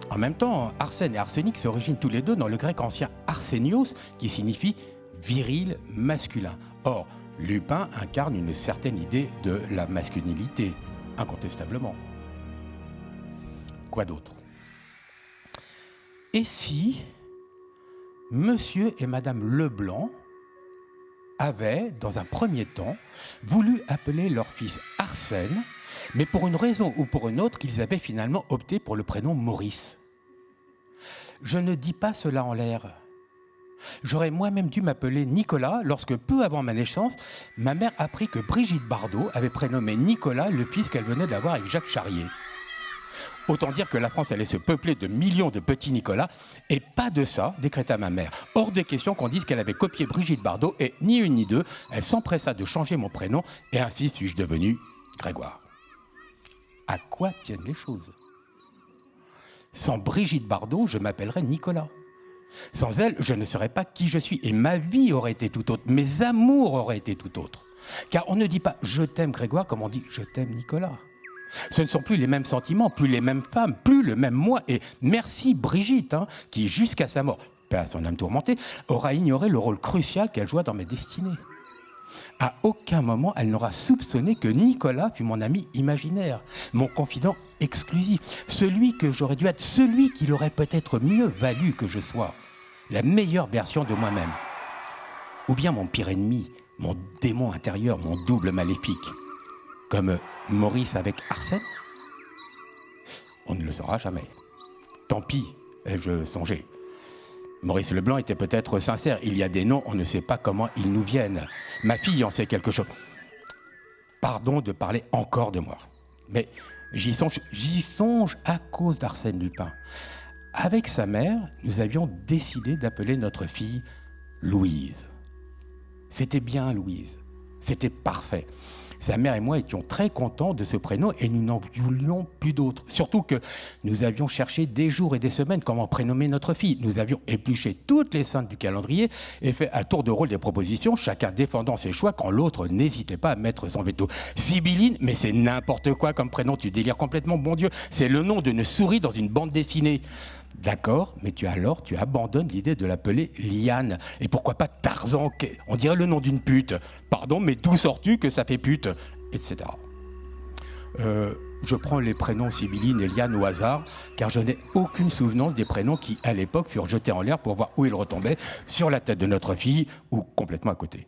En même temps, Arsène et arsenic s'originent tous les deux dans le grec ancien arsenios, qui signifie viril masculin. Or, Lupin incarne une certaine idée de la masculinité, incontestablement. Quoi d'autre? Et si Monsieur et Madame Leblanc avaient, dans un premier temps, voulu appeler leur fils Arsène, mais pour une raison ou pour une autre, qu'ils avaient finalement opté pour le prénom Maurice? Je ne dis pas cela en l'air. J'aurais moi-même dû m'appeler Nicolas lorsque, peu avant ma naissance, ma mère apprit que Brigitte Bardot avait prénommé Nicolas le fils qu'elle venait d'avoir avec Jacques Charrier. Autant dire que la France allait se peupler de millions de petits Nicolas, et pas de ça, décréta ma mère. Hors des questions qu'on dise qu'elle avait copié Brigitte Bardot, et ni une ni deux, elle s'empressa de changer mon prénom, et ainsi suis-je devenu Grégoire. À quoi tiennent les choses? Sans Brigitte Bardot, je m'appellerais Nicolas. Sans elle, je ne serais pas qui je suis, et ma vie aurait été tout autre, mes amours auraient été tout autres. Car on ne dit pas « je t'aime Grégoire » comme on dit « je t'aime Nicolas ». Ce ne sont plus les mêmes sentiments, plus les mêmes femmes, plus le même moi. Et merci Brigitte, qui jusqu'à sa mort, paix à son âme tourmentée, aura ignoré le rôle crucial qu'elle joua dans mes destinées. À aucun moment, elle n'aura soupçonné que Nicolas fut mon ami imaginaire, mon confident exclusif, celui que j'aurais dû être, celui qu'il aurait peut-être mieux valu que je sois, la meilleure version de moi-même. Ou bien mon pire ennemi, mon démon intérieur, mon double maléfique, comme Maurice avec Arsène. On ne le saura jamais. Tant pis, ai-je songé. Maurice Leblanc était peut-être sincère. Il y a des noms, on ne sait pas comment ils nous viennent. Ma fille en sait quelque chose. Pardon de parler encore de moi. Mais j'y songe à cause d'Arsène Lupin. Avec sa mère, nous avions décidé d'appeler notre fille Louise. C'était bien Louise. C'était parfait. Sa mère et moi étions très contents de ce prénom et nous n'en voulions plus d'autres. Surtout que nous avions cherché des jours et des semaines comment prénommer notre fille. Nous avions épluché toutes les saintes du calendrier et fait à tour de rôle des propositions, chacun défendant ses choix quand l'autre n'hésitait pas à mettre son veto. Sibylline, mais c'est n'importe quoi comme prénom, tu délires complètement, bon Dieu. C'est le nom d'une souris dans une bande dessinée. D'accord, mais tu abandonnes l'idée de l'appeler Liane. Et pourquoi pas Tarzan? On dirait le nom d'une pute. Pardon, mais d'où sors-tu que ça fait pute? Etc. Je prends les prénoms Sibylline et Liane au hasard, car je n'ai aucune souvenance des prénoms qui, à l'époque, furent jetés en l'air pour voir où ils retombaient, sur la tête de notre fille ou complètement à côté.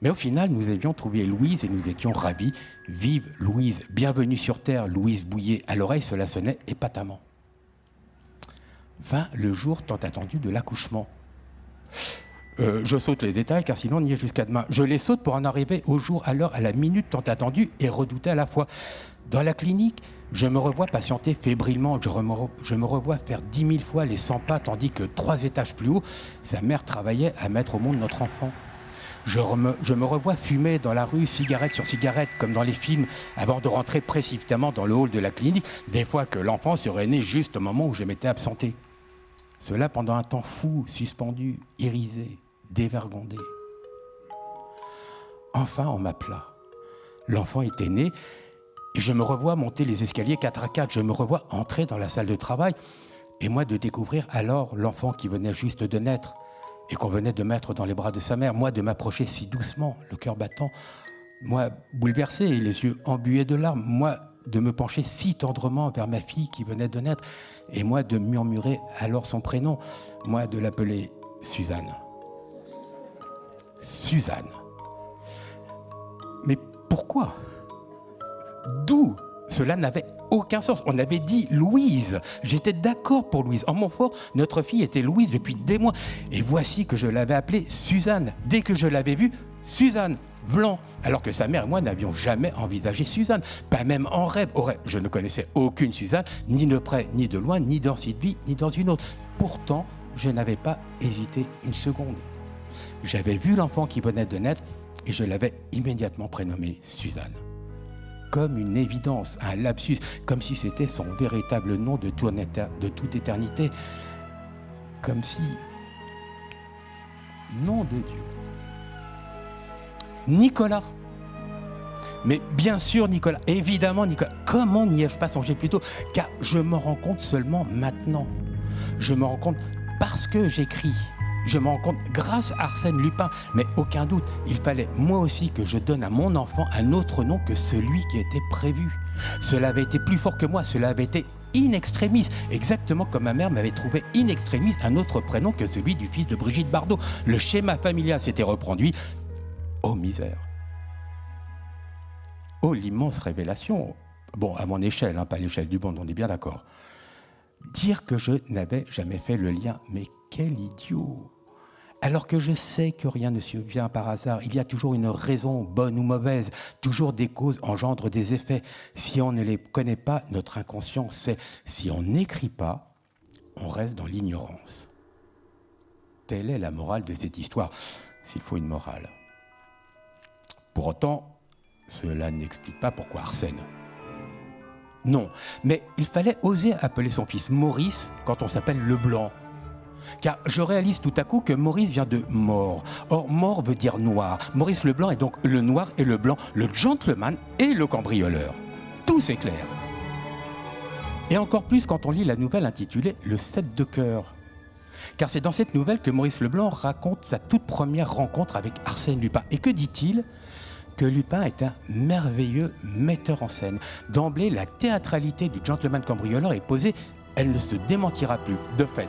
Mais au final, nous avions trouvé Louise et nous étions ravis. Vive Louise, bienvenue sur Terre, Louise Bouillet. À l'oreille, cela sonnait épatamment. Vint le jour tant attendu de l'accouchement. Je saute les détails car sinon on y est jusqu'à demain. Je les saute pour en arriver au jour, à l'heure, à la minute tant attendue et redoutée à la fois. Dans la clinique, je me revois patienter fébrilement. Je me revois faire 10 000 fois les 100 pas tandis que 3 étages plus haut, sa mère travaillait à mettre au monde notre enfant. Je me revois fumer dans la rue, cigarette sur cigarette, comme dans les films, avant de rentrer précipitamment dans le hall de la clinique, des fois que l'enfant serait né juste au moment où je m'étais absenté. Cela pendant un temps fou, suspendu, irisé, dévergondé. Enfin, on m'appela. L'enfant était né et je me revois monter les escaliers 4 à 4. Je me revois entrer dans la salle de travail et moi de découvrir alors l'enfant qui venait juste de naître et qu'on venait de mettre dans les bras de sa mère. Moi de m'approcher si doucement, le cœur battant. Moi bouleversé et les yeux embués de larmes. Moi de me pencher si tendrement vers ma fille qui venait de naître et moi de murmurer alors son prénom. Moi de l'appeler Suzanne. Suzanne. Mais pourquoi? D'où? Cela n'avait aucun sens. On avait dit Louise. J'étais d'accord pour Louise. En Montfort, notre fille était Louise depuis des mois. Et voici que je l'avais appelée Suzanne. Dès que je l'avais vue, Suzanne Blanc. Alors que sa mère et moi n'avions jamais envisagé Suzanne. Pas même en rêve. Je ne connaissais aucune Suzanne, ni de près, ni de loin, ni dans cette vie, ni dans une autre. Pourtant, je n'avais pas hésité une seconde. J'avais vu l'enfant qui venait de naître et je l'avais immédiatement prénommée Suzanne. Comme une évidence, un lapsus, comme si c'était son véritable nom de toute éternité. Comme si... Nom de Dieu. Nicolas. Mais bien sûr Nicolas, évidemment Nicolas. Comment n'y ai-je pas songé plus tôt? Car je me rends compte seulement maintenant. Je me rends compte parce que j'écris. Je me rends compte grâce à Arsène Lupin. Mais aucun doute, il fallait moi aussi que je donne à mon enfant un autre nom que celui qui était prévu. Cela avait été plus fort que moi, cela avait été in extremis, exactement comme ma mère m'avait trouvé in extremis un autre prénom que celui du fils de Brigitte Bardot. Le schéma familial s'était reproduit. Oh misère. Oh l'immense révélation. Bon, à mon échelle, pas à l'échelle du monde, on est bien d'accord. Dire que je n'avais jamais fait le lien, mais quel idiot! Alors que je sais que rien ne survient par hasard, il y a toujours une raison, bonne ou mauvaise, toujours des causes engendrent des effets. Si on ne les connaît pas, notre inconscient sait. Si on n'écrit pas, on reste dans l'ignorance. Telle est la morale de cette histoire, s'il faut une morale. Pour autant, cela n'explique pas pourquoi Arsène. Non, mais il fallait oser appeler son fils Maurice quand on s'appelle Leblanc. Car je réalise tout à coup que Maurice vient de mort. Or, mort veut dire noir. Maurice Leblanc est donc le noir et le blanc, le gentleman et le cambrioleur. tout s'éclaire. Et encore plus quand on lit la nouvelle intitulée « Le 7 de cœur ». Car c'est dans cette nouvelle que Maurice Leblanc raconte sa toute première rencontre avec Arsène Lupin. Et que dit-il ? Que Lupin est un merveilleux metteur en scène. D'emblée, la théâtralité du gentleman cambrioleur est posée, elle ne se démentira plus. De fait,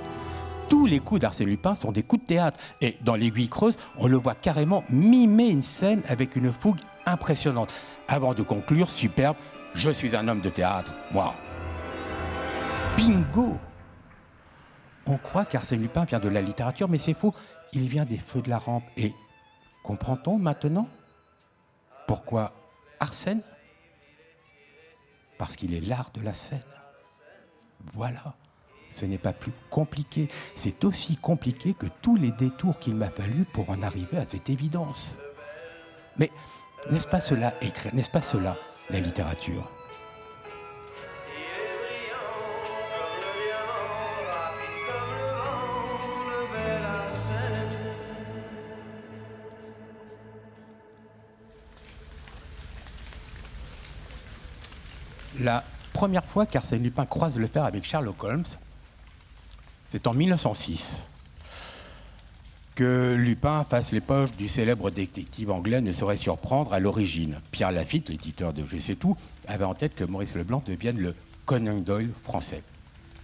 tous les coups d'Arsène Lupin sont des coups de théâtre. Et dans l'Aiguille creuse, on le voit carrément mimer une scène avec une fougue impressionnante. Avant de conclure, superbe, je suis un homme de théâtre, moi. Bingo! On croit qu'Arsène Lupin vient de la littérature, mais c'est faux. Il vient des feux de la rampe. Et comprend-on maintenant pourquoi Arsène ? Parce qu'il est l'art de la scène. Voilà. Ce n'est pas plus compliqué. C'est aussi compliqué que tous les détours qu'il m'a fallu pour en arriver à cette évidence. Mais n'est-ce pas cela, écrire ? N'est-ce pas cela, la littérature ? La première fois qu'Arsène Lupin croise le fer avec Sherlock Holmes, c'est en 1906. Que Lupin fasse les poches du célèbre détective anglais ne saurait surprendre à l'origine. Pierre Lafitte, l'éditeur de Je sais tout, avait en tête que Maurice Leblanc devienne le Conan Doyle français.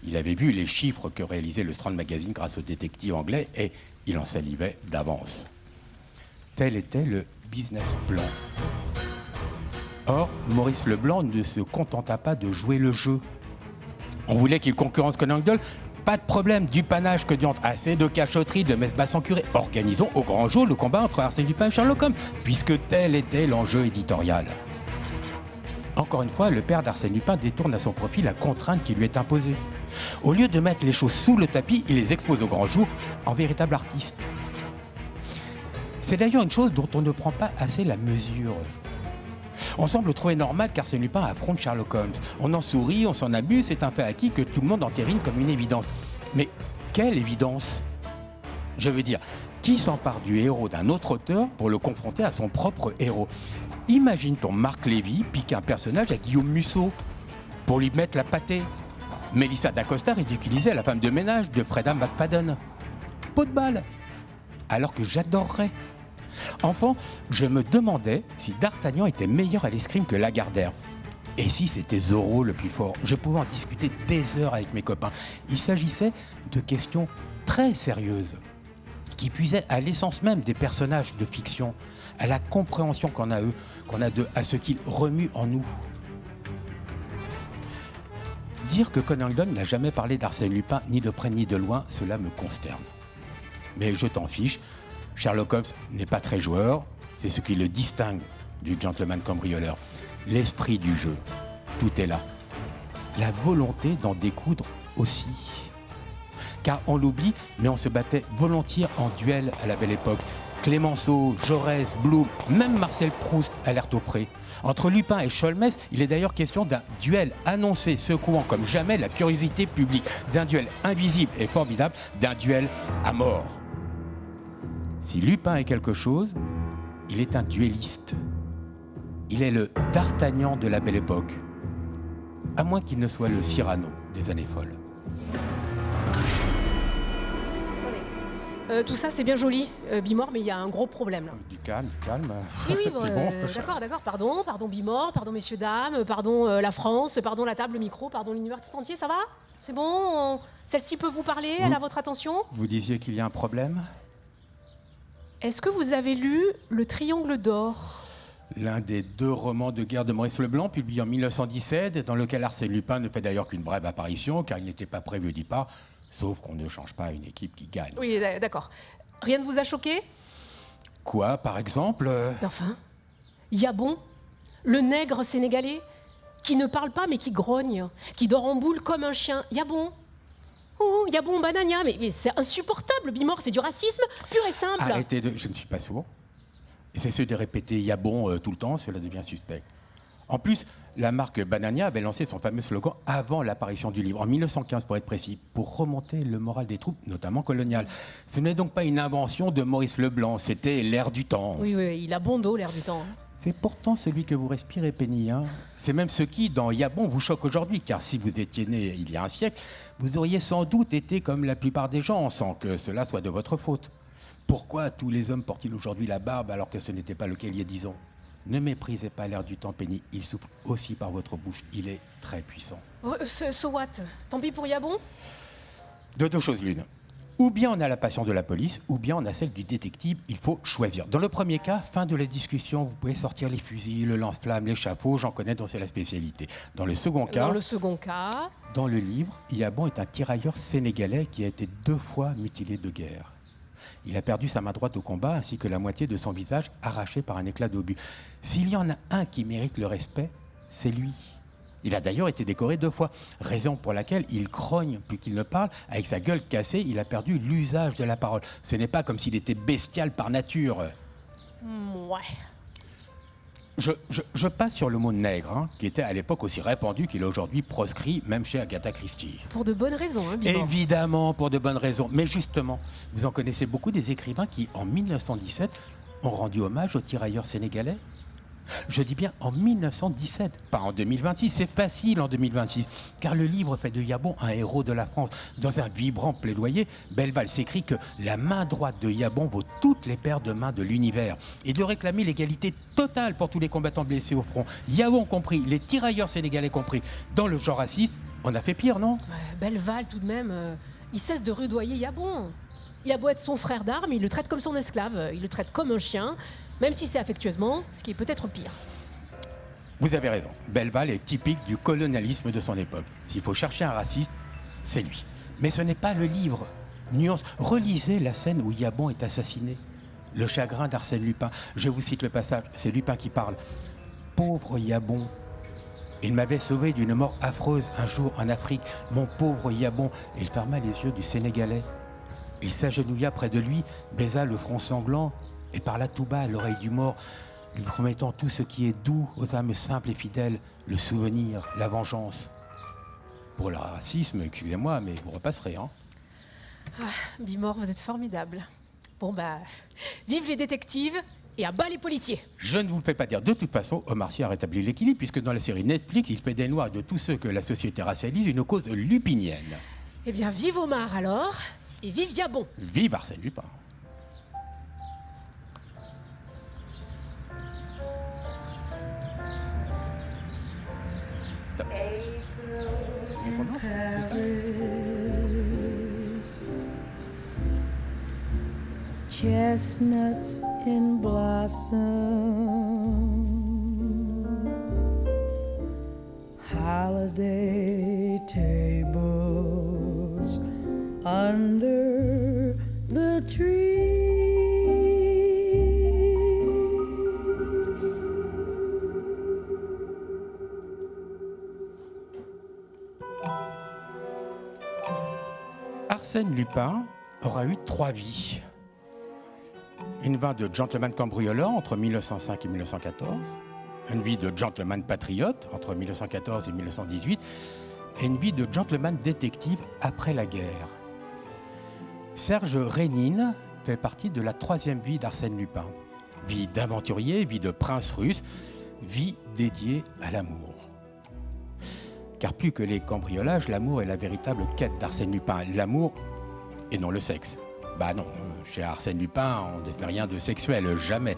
Il avait vu les chiffres que réalisait le Strand Magazine grâce au détective anglais et il en salivait d'avance. Tel était le business plan. Or, Maurice Leblanc ne se contenta pas de jouer le jeu. On voulait qu'il concurrence Conan Doyle. Pas de problème, du panache que diantre, assez de cachotterie, de messe basse en curé. Organisons au grand jour le combat entre Arsène Lupin et Sherlock Holmes, puisque tel était l'enjeu éditorial. Encore une fois, le père d'Arsène Lupin détourne à son profit la contrainte qui lui est imposée. Au lieu de mettre les choses sous le tapis, il les expose au grand jour en véritable artiste. C'est d'ailleurs une chose dont on ne prend pas assez la mesure. On semble trouver normal qu'Arsène Lupin affronte Sherlock Holmes. On en sourit, on s'en amuse, c'est un fait acquis que tout le monde entérine comme une évidence. Mais quelle évidence ? Je veux dire, qui s'empare du héros d'un autre auteur pour le confronter à son propre héros ? Imagine-t-on Marc Lévy piquer un personnage à Guillaume Musso pour lui mettre la pâtée ? Mélissa d'Acosta ridiculisée à la femme de ménage de Freda McFadden. Pot de balle. Alors que j'adorerais. Enfant, je me demandais si D'Artagnan était meilleur à l'escrime que Lagardère. Et si c'était Zorro le plus fort ? Je pouvais en discuter des heures avec mes copains. Il s'agissait de questions très sérieuses, qui puisaient à l'essence même des personnages de fiction, à la compréhension qu'on a d'eux, à ce qu'ils remuent en nous. Dire que Conan Doyle n'a jamais parlé d'Arsène Lupin, ni de près ni de loin, cela me consterne. Mais je t'en fiche. Sherlock Holmes n'est pas très joueur, c'est ce qui le distingue du gentleman cambrioleur. L'esprit du jeu, tout est là. La volonté d'en découdre aussi. Car on l'oublie, mais on se battait volontiers en duel à la belle époque. Clémenceau, Jaurès, Blum, même Marcel Proust alerte au pré. Entre Lupin et Sholmès, il est d'ailleurs question d'un duel annoncé, secouant comme jamais la curiosité publique, d'un duel invisible et formidable, d'un duel à mort. Si Lupin est quelque chose, il est un duelliste. Il est le D'Artagnan de la belle époque. À moins qu'il ne soit le Cyrano des années folles. Tout ça, c'est bien joli, Bimor, mais il y a un gros problème là. Du calme, du calme. Oui, C'est bon. D'accord, pardon Bimor, pardon messieurs, dames, pardon la France, pardon la table, le micro, pardon l'univers tout entier, ça va ? C'est bon ? Celle-ci peut vous parler, elle a votre attention ? Vous disiez qu'il y a un problème ? Est-ce que vous avez lu Le Triangle d'or ? L'un des 2 romans de guerre de Maurice Leblanc, publié en 1917, dans lequel Arsène Lupin ne fait d'ailleurs qu'une brève apparition, car il n'était pas prévu d'y part, sauf qu'on ne change pas une équipe qui gagne. Oui, d'accord. Rien ne vous a choqué ? Quoi, par exemple ? Mais enfin, Yabon, le nègre sénégalais, qui ne parle pas mais qui grogne, qui dort en boule comme un chien. Yabon. Oh, Yabon Banania, mais c'est insupportable, Bimor, c'est du racisme pur et simple. Arrêtez de... Je ne suis pas sourd. Et c'est ceux de répéter Yabon tout le temps, cela devient suspect. En plus, la marque Banania avait lancé son fameux slogan avant l'apparition du livre, en 1915 pour être précis, pour remonter le moral des troupes, notamment coloniales. Ce n'est donc pas une invention de Maurice Leblanc, c'était l'air du temps. Oui, il a bon dos, l'air du temps. C'est pourtant celui que vous respirez, Penny. Hein. C'est même ce qui, dans Yabon, vous choque aujourd'hui, car si vous étiez né il y a un siècle, vous auriez sans doute été comme la plupart des gens, sans que cela soit de votre faute. Pourquoi tous les hommes portent-ils aujourd'hui la barbe alors que ce n'était pas le cas il y a 10 ans? Ne méprisez pas l'air du temps, Penny. Il souffle aussi par votre bouche. Il est très puissant. Oh, so what? Tant pis pour Yabon? De deux choses l'une. Ou bien on a la passion de la police, ou bien on a celle du détective. Il faut choisir. Dans le premier cas, fin de la discussion, vous pouvez sortir les fusils, le lance-flamme, les chapeaux, j'en connais dont c'est la spécialité. Dans le second cas, dans le livre, Yabon est un tirailleur sénégalais qui a été 2 fois mutilé de guerre. Il a perdu sa main droite au combat, ainsi que la moitié de son visage arraché par un éclat d'obus. S'il y en a un qui mérite le respect, c'est lui. Il a d'ailleurs été décoré 2 fois, raison pour laquelle il grogne plus qu'il ne parle. Avec sa gueule cassée, il a perdu l'usage de la parole. Ce n'est pas comme s'il était bestial par nature. Ouais. Je passe sur le mot nègre, hein, qui était à l'époque aussi répandu qu'il est aujourd'hui proscrit, même chez Agatha Christie. Pour de bonnes raisons, hein, Bimor. Évidemment, pour de bonnes raisons. Mais justement, vous en connaissez beaucoup des écrivains qui, en 1917, ont rendu hommage aux tirailleurs sénégalais. Je dis bien en 1917, pas en 2026, c'est facile en 2026, car le livre fait de Yabon un héros de la France. Dans un vibrant plaidoyer, Belval s'écrit que la main droite de Yabon vaut toutes les paires de mains de l'univers, et de réclamer l'égalité totale pour tous les combattants blessés au front, Yabon compris, les tirailleurs sénégalais compris. Dans le genre raciste, on a fait pire, non? Belval, tout de même, il cesse de rudoyer Yabon. Il a beau être son frère d'armes, il le traite comme son esclave, il le traite comme un chien, même si c'est affectueusement, ce qui est peut-être pire. Vous avez raison, Belval est typique du colonialisme de son époque. S'il faut chercher un raciste, c'est lui. Mais ce n'est pas le livre. Nuance, relisez la scène où Yabon est assassiné. Le chagrin d'Arsène Lupin. Je vous cite le passage, c'est Lupin qui parle. « Pauvre Yabon, il m'avait sauvé d'une mort affreuse un jour en Afrique. Mon pauvre Yabon. » Il ferma les yeux du Sénégalais. Il s'agenouilla près de lui, baisa le front sanglant et parla tout bas à l'oreille du mort, lui promettant tout ce qui est doux aux âmes simples et fidèles, le souvenir, la vengeance. Pour le racisme, excusez-moi, mais vous repasserez, hein. Bimor, vous êtes formidable. Bon vive les détectives et à bas les policiers. Je ne vous le fais pas dire. De toute façon, Omar Sy a rétabli l'équilibre, puisque dans la série Netflix, il fait des noirs de tous ceux que la société racialise une cause lupinienne. Eh bien, vive Omar alors, et vive Yabon. Vive Arsène Lupin. Chestnuts in blossom, holiday tables under the tree. Arsène Lupin aura eu 3 vies. Une vie de gentleman cambrioleur entre 1905 et 1914, une vie de gentleman patriote entre 1914 et 1918, et une vie de gentleman détective après la guerre. Serge Rénine fait partie de la 3e vie d'Arsène Lupin. Vie d'aventurier, vie de prince russe, vie dédiée à l'amour. Car plus que les cambriolages, l'amour est la véritable quête d'Arsène Lupin. L'amour et non le sexe. Bah non, chez Arsène Lupin, on ne fait rien de sexuel, jamais.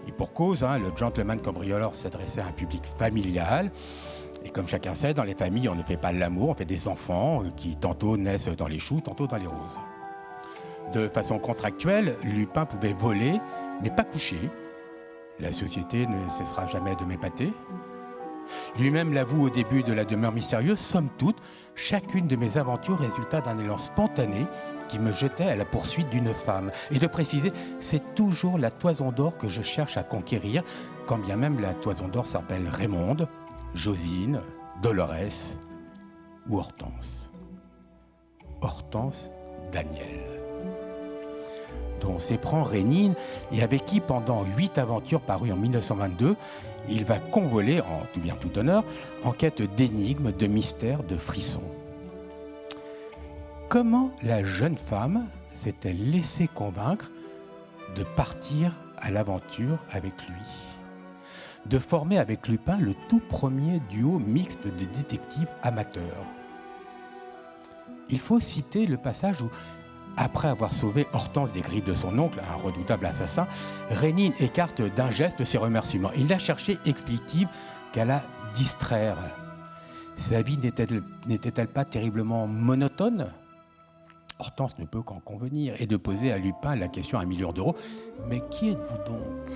Et pour cause, le gentleman cambrioleur s'adressait à un public familial. Et comme chacun sait, dans les familles, on ne fait pas l'amour, on fait des enfants qui tantôt naissent dans les choux, tantôt dans les roses. De façon contractuelle, Lupin pouvait voler, mais pas coucher. La société ne cessera jamais de m'épater. Lui-même l'avoue au début de La demeure mystérieuse, somme toute, chacune de mes aventures résulta d'un élan spontané qui me jetait à la poursuite d'une femme. Et de préciser, c'est toujours la toison d'or que je cherche à conquérir, quand bien même la toison d'or s'appelle Raymonde, Josine, Dolores ou Hortense. Hortense Daniel, dont s'éprend Rénine et avec qui, pendant 8 aventures parues en 1922, il va convoler, en tout bien tout honneur, en quête d'énigmes, de mystères, de frissons. Comment la jeune femme s'est-elle laissée convaincre de partir à l'aventure avec lui? de former avec Lupin le tout premier duo mixte de détectives amateurs. Il faut citer le passage où, après avoir sauvé Hortense des griffes de son oncle, un redoutable assassin, Rénine écarte d'un geste ses remerciements. Il l'a cherchée, explique-t-il, qu'à la distraire. Sa vie n'était-elle pas terriblement monotone ? Hortense ne peut qu'en convenir et de poser à Lupin la question à 1 million d'euros. « Mais qui êtes-vous donc ?»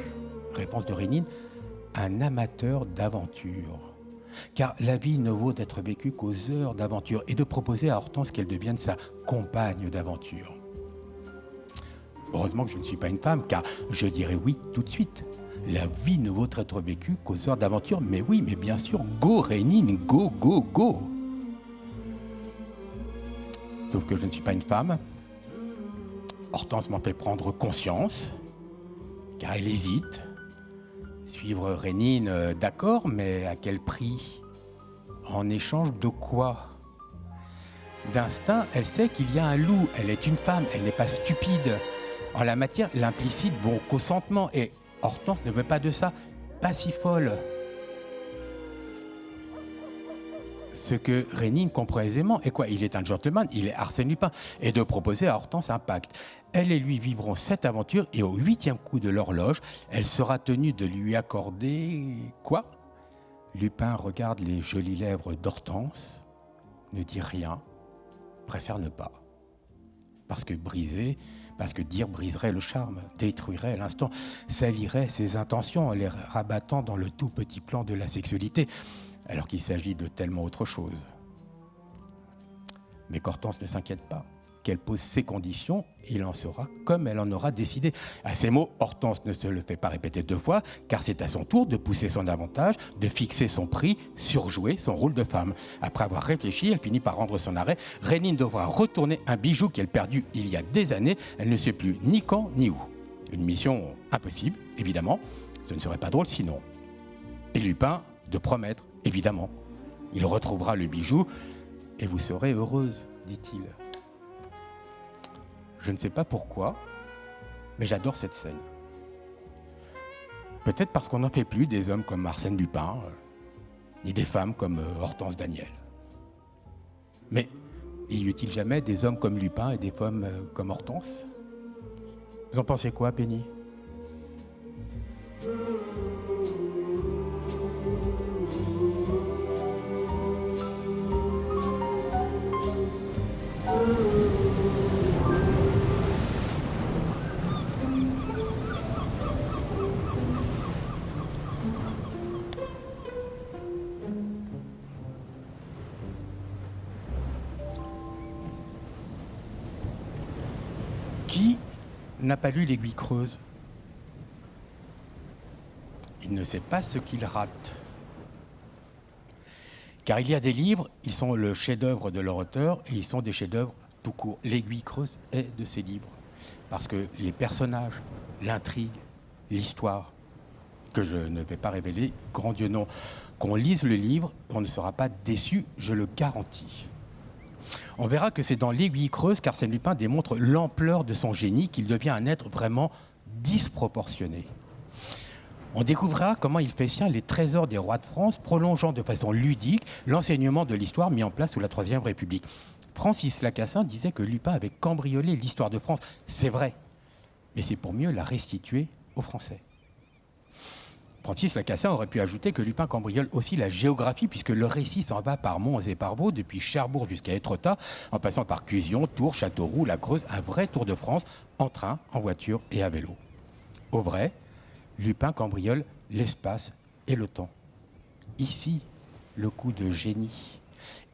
Réponse de Rénine, « Un amateur d'aventure. » Car la vie ne vaut d'être vécue qu'aux heures d'aventure et de proposer à Hortense qu'elle devienne sa compagne d'aventure. Heureusement que je ne suis pas une femme, car je dirais oui tout de suite. La vie ne vaut être vécue qu'aux heures d'aventure, mais oui, mais bien sûr, go Rénine, go, go, go. Sauf que je ne suis pas une femme. Hortense m'en fait prendre conscience, car elle hésite. Suivre Rénine, d'accord, mais à quel prix ? En échange de quoi ? D'instinct, elle sait qu'il y a un loup. Elle est une femme, elle n'est pas stupide. En la matière, l'implicite vaut au consentement. Et Hortense ne veut pas de ça. Pas si folle. Ce que Rénine comprend aisément est quoi ? Il est un gentleman, il est Arsène Lupin. Et de proposer à Hortense un pacte. Elle et lui vivront cette aventure et au 8e coup de l'horloge, elle sera tenue de lui accorder... Quoi ? Lupin regarde les jolies lèvres d'Hortense, ne dit rien, préfère ne pas. Parce que dire briserait le charme, détruirait l'instant, salirait ses intentions en les rabattant dans le tout petit plan de la sexualité, alors qu'il s'agit de tellement autre chose. Mais qu'Hortense ne s'inquiète pas. Qu'elle pose ses conditions, il en sera comme elle en aura décidé. À ces mots, Hortense ne se le fait pas répéter 2 fois, car c'est à son tour de pousser son avantage, de fixer son prix, surjouer son rôle de femme. Après avoir réfléchi, elle finit par rendre son arrêt. Rénine devra retourner un bijou qu'elle perdut il y a des années. Elle ne sait plus ni quand ni où. Une mission impossible, évidemment. Ce ne serait pas drôle sinon. Et Lupin de promettre, évidemment. Il retrouvera le bijou et vous serez heureuse, dit-il. Je ne sais pas pourquoi, mais j'adore cette scène. Peut-être parce qu'on n'en fait plus des hommes comme Arsène Lupin, ni des femmes comme Hortense Daniel. Mais y eut-il jamais des hommes comme Lupin et des femmes comme Hortense ? Vous en pensez quoi, Penny ? Qui n'a pas lu L'Aiguille creuse ? Il ne sait pas ce qu'il rate. Car il y a des livres, ils sont le chef-d'œuvre de leur auteur et ils sont des chefs-d'œuvre tout court. L'Aiguille creuse est de ces livres. Parce que les personnages, l'intrigue, l'histoire, que je ne vais pas révéler, grand Dieu non. Qu'on lise le livre, on ne sera pas déçu, je le garantis. On verra que c'est dans L'Aiguille creuse qu'Arsène Lupin démontre l'ampleur de son génie, qu'il devient un être vraiment disproportionné. On découvrira comment il fait sien les trésors des rois de France, prolongeant de façon ludique l'enseignement de l'histoire mis en place sous la Troisième République. Francis Lacassin disait que Lupin avait cambriolé l'histoire de France. C'est vrai, mais c'est pour mieux la restituer aux Français. Francis Lacassin aurait pu ajouter que Lupin cambriole aussi la géographie, puisque le récit s'en va par monts et par vaux, depuis Cherbourg jusqu'à Étretat, en passant par Cusion, Tours, Châteauroux, la Creuse, un vrai tour de France, en train, en voiture et à vélo. Au vrai, Lupin cambriole l'espace et le temps. Ici, le coup de génie.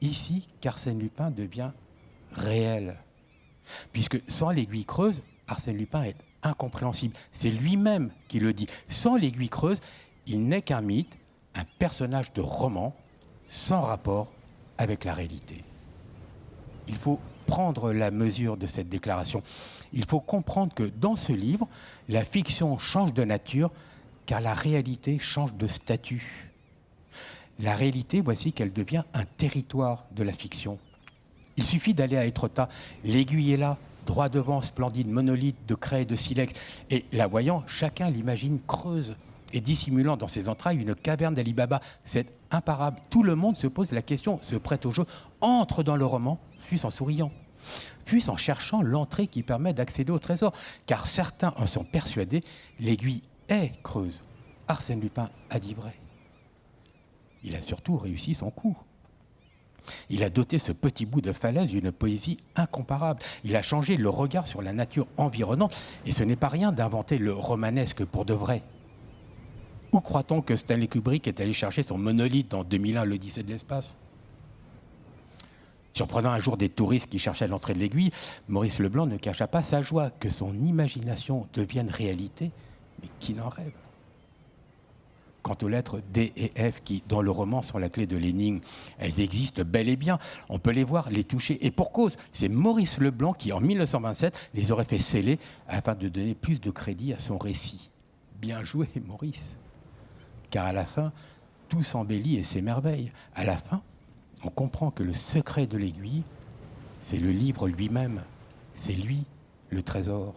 Ici, qu'Arsène Lupin devient réel. Puisque sans l'Aiguille creuse, Arsène Lupin est incompréhensible. C'est lui-même qui le dit. Sans l'Aiguille creuse, il n'est qu'un mythe, un personnage de roman, sans rapport avec la réalité. Il faut prendre la mesure de cette déclaration. Il faut comprendre que dans ce livre, la fiction change de nature, car la réalité change de statut. La réalité, voici qu'elle devient un territoire de la fiction. Il suffit d'aller à Étretat, l'aiguille est là, droit devant, splendide monolithe de craie et de silex. Et la voyant, chacun l'imagine creuse. et dissimulant dans ses entrailles une caverne d'Ali Baba. C'est imparable. Tout le monde se pose la question, se prête au jeu, entre dans le roman, fût-ce en souriant, fût-ce en cherchant l'entrée qui permet d'accéder au trésor. Car certains en sont persuadés, l'aiguille est creuse. Arsène Lupin a dit vrai. Il a surtout réussi son coup. Il a doté ce petit bout de falaise d'une poésie incomparable. Il a changé le regard sur la nature environnante. Et ce n'est pas rien d'inventer le romanesque pour de vrai. Où croit-on que Stanley Kubrick est allé chercher son monolithe dans 2001, l'Odyssée de l'espace ? Surprenant un jour des touristes qui cherchaient l'entrée de l'aiguille, Maurice Leblanc ne cacha pas sa joie que son imagination devienne réalité, mais qui n'en rêve ? Quant aux lettres D et F qui, dans le roman, sont la clé de l'énigme, elles existent bel et bien. On peut les voir, les toucher. Et pour cause, c'est Maurice Leblanc qui, en 1927, les aurait fait sceller afin de donner plus de crédit à son récit. Bien joué, Maurice. Car à la fin, tout s'embellit et s'émerveille. À la fin, on comprend que le secret de l'aiguille, c'est le livre lui-même. C'est lui, le trésor.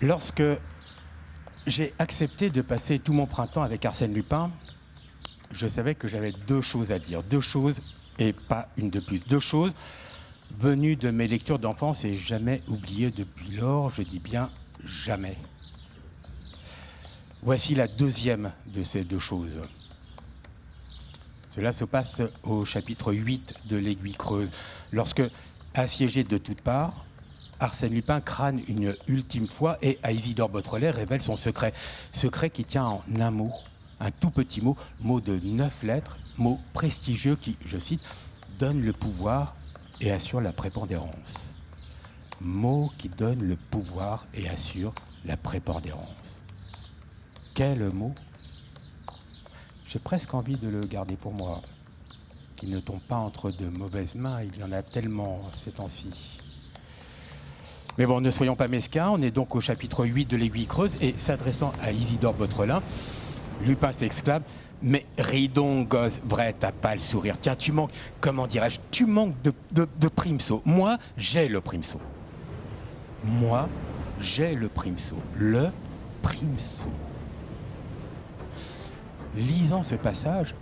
Lorsque j'ai accepté de passer tout mon printemps avec Arsène Lupin, je savais que j'avais deux choses à dire. Deux choses et pas une de plus. Deux choses venues de mes lectures d'enfance et jamais oubliées depuis lors. Je dis bien jamais. Voici la deuxième de ces deux choses. Cela se passe au chapitre 8 de l'Aiguille creuse. Lorsque, assiégé de toutes parts, Arsène Lupin crâne une ultime fois et à Isidore Beautrelet révèle son secret. Secret qui tient en un mot, un tout petit mot, mot de 9 lettres, mot prestigieux qui, je cite, donne le pouvoir et assure la prépondérance. Mot qui donne le pouvoir et assure la prépondérance. Quel mot ? J'ai presque envie de le garder pour moi, qu'il ne tombe pas entre de mauvaises mains, il y en a tellement ces temps-ci. Mais bon, ne soyons pas mesquins, on est donc au chapitre 8 de l'Aiguille creuse et s'adressant à Isidore Beautrelet, Lupin s'exclame « Mais ris donc, gosse, vrai, t'as pas le sourire. Tiens, tu manques, comment dirais-je, tu manques de Primso. Moi, j'ai le Primso. Moi, j'ai le Primso. Le Primso. » Lisant ce passage,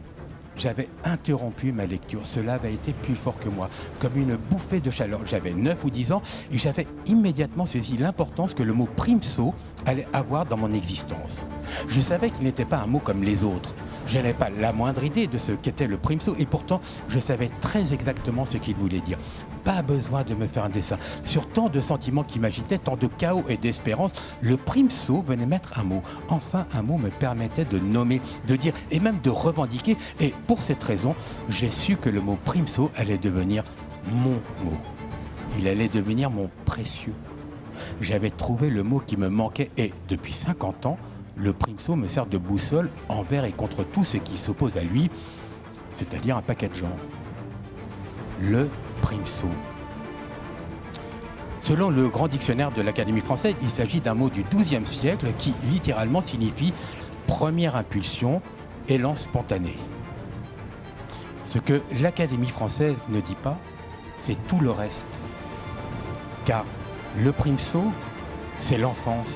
j'avais interrompu ma lecture. Cela avait été plus fort que moi, comme une bouffée de chaleur. J'avais 9 ou 10 ans et j'avais immédiatement saisi l'importance que le mot Primso allait avoir dans mon existence. Je savais qu'il n'était pas un mot comme les autres. Je n'avais pas la moindre idée de ce qu'était le Primso et pourtant je savais très exactement ce qu'il voulait dire. Pas besoin de me faire un dessin. Sur tant de sentiments qui m'agitaient, tant de chaos et d'espérance, le Primso venait mettre un mot. Enfin, un mot me permettait de nommer, de dire et même de revendiquer. Et pour cette raison, j'ai su que le mot Primso allait devenir mon mot. Il allait devenir mon précieux. J'avais trouvé le mot qui me manquait et, depuis 50 ans, le Primso me sert de boussole envers et contre tout ce qui s'oppose à lui, c'est-à-dire un paquet de gens. Le Primso. Selon le grand dictionnaire de l'Académie française, il s'agit d'un mot du XIIe siècle qui littéralement signifie première impulsion, élan spontané. Ce que l'Académie française ne dit pas, c'est tout le reste. Car le Primso, c'est l'enfance.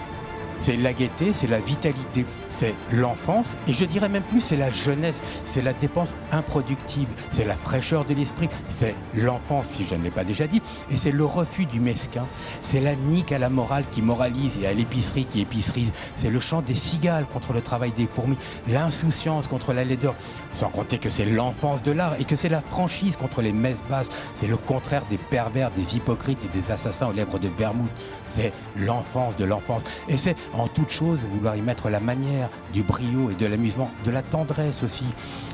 C'est la gaieté, c'est la vitalité, c'est l'enfance, et je dirais même plus, c'est la jeunesse, c'est la dépense improductive, c'est la fraîcheur de l'esprit, c'est l'enfance, si je ne l'ai pas déjà dit, et c'est le refus du mesquin, c'est la nique à la morale qui moralise et à l'épicerie qui épicerise, c'est le chant des cigales contre le travail des fourmis, l'insouciance contre la laideur, sans compter que c'est l'enfance de l'art et que c'est la franchise contre les messes basses, c'est le contraire des pervers, des hypocrites et des assassins aux lèvres de vermouth, c'est l'enfance de l'enfance, et c'est en toute chose vouloir y mettre la manière, du brio et de l'amusement, de la tendresse aussi.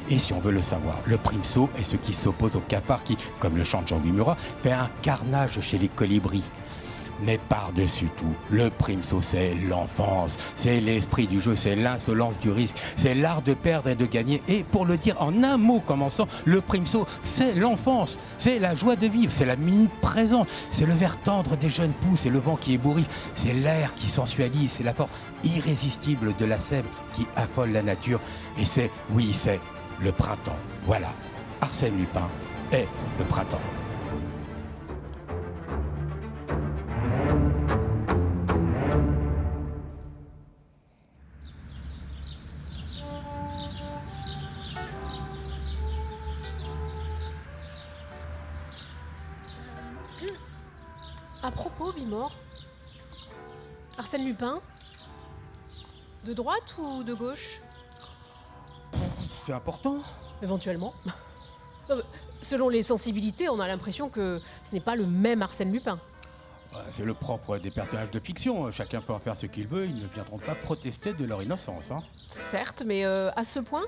Et si on veut le savoir, le Primso est ce qui s'oppose au cafard qui, comme le chante Jean-Louis Murat, fait un carnage chez les colibris. Mais par-dessus tout, le Primso, c'est l'enfance, c'est l'esprit du jeu, c'est l'insolence du risque, c'est l'art de perdre et de gagner. Et pour le dire en un mot commençant, le Primso, c'est l'enfance, c'est la joie de vivre, c'est la minute présente, c'est le verre tendre des jeunes pousses et le vent qui ébouriffe, c'est l'air qui sensualise, c'est la force irrésistible de la sève qui affole la nature. Et c'est le printemps. Voilà, Arsène Lupin est le printemps. À propos, Bimor, Arsène Lupin, de droite ou de gauche? C'est important. Éventuellement. Selon les sensibilités, on a l'impression que ce n'est pas le même Arsène Lupin. C'est le propre des personnages de fiction. Chacun peut en faire ce qu'il veut. Ils ne viendront pas protester de leur innocence. Certes, mais à ce point.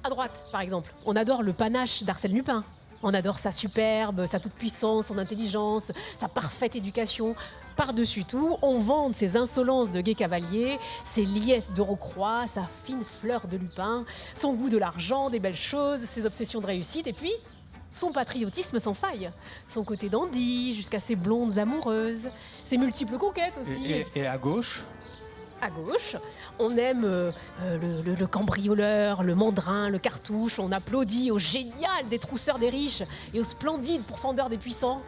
À droite, par exemple, on adore le panache d'Arsène Lupin. On adore sa superbe, sa toute-puissance, son intelligence, sa parfaite éducation. Par-dessus tout, on vante ses insolences de gai cavalier, ses liesses de Rocroi, sa fine fleur de Lupin, son goût de l'argent, des belles choses, ses obsessions de réussite, et puis son patriotisme sans faille, son côté dandy, jusqu'à ses blondes amoureuses, ses multiples conquêtes aussi. Et à gauche? À gauche, on aime le cambrioleur, le mandrin, le cartouche, on applaudit au génial des trousseurs des riches et au splendide pourfendeur des puissants.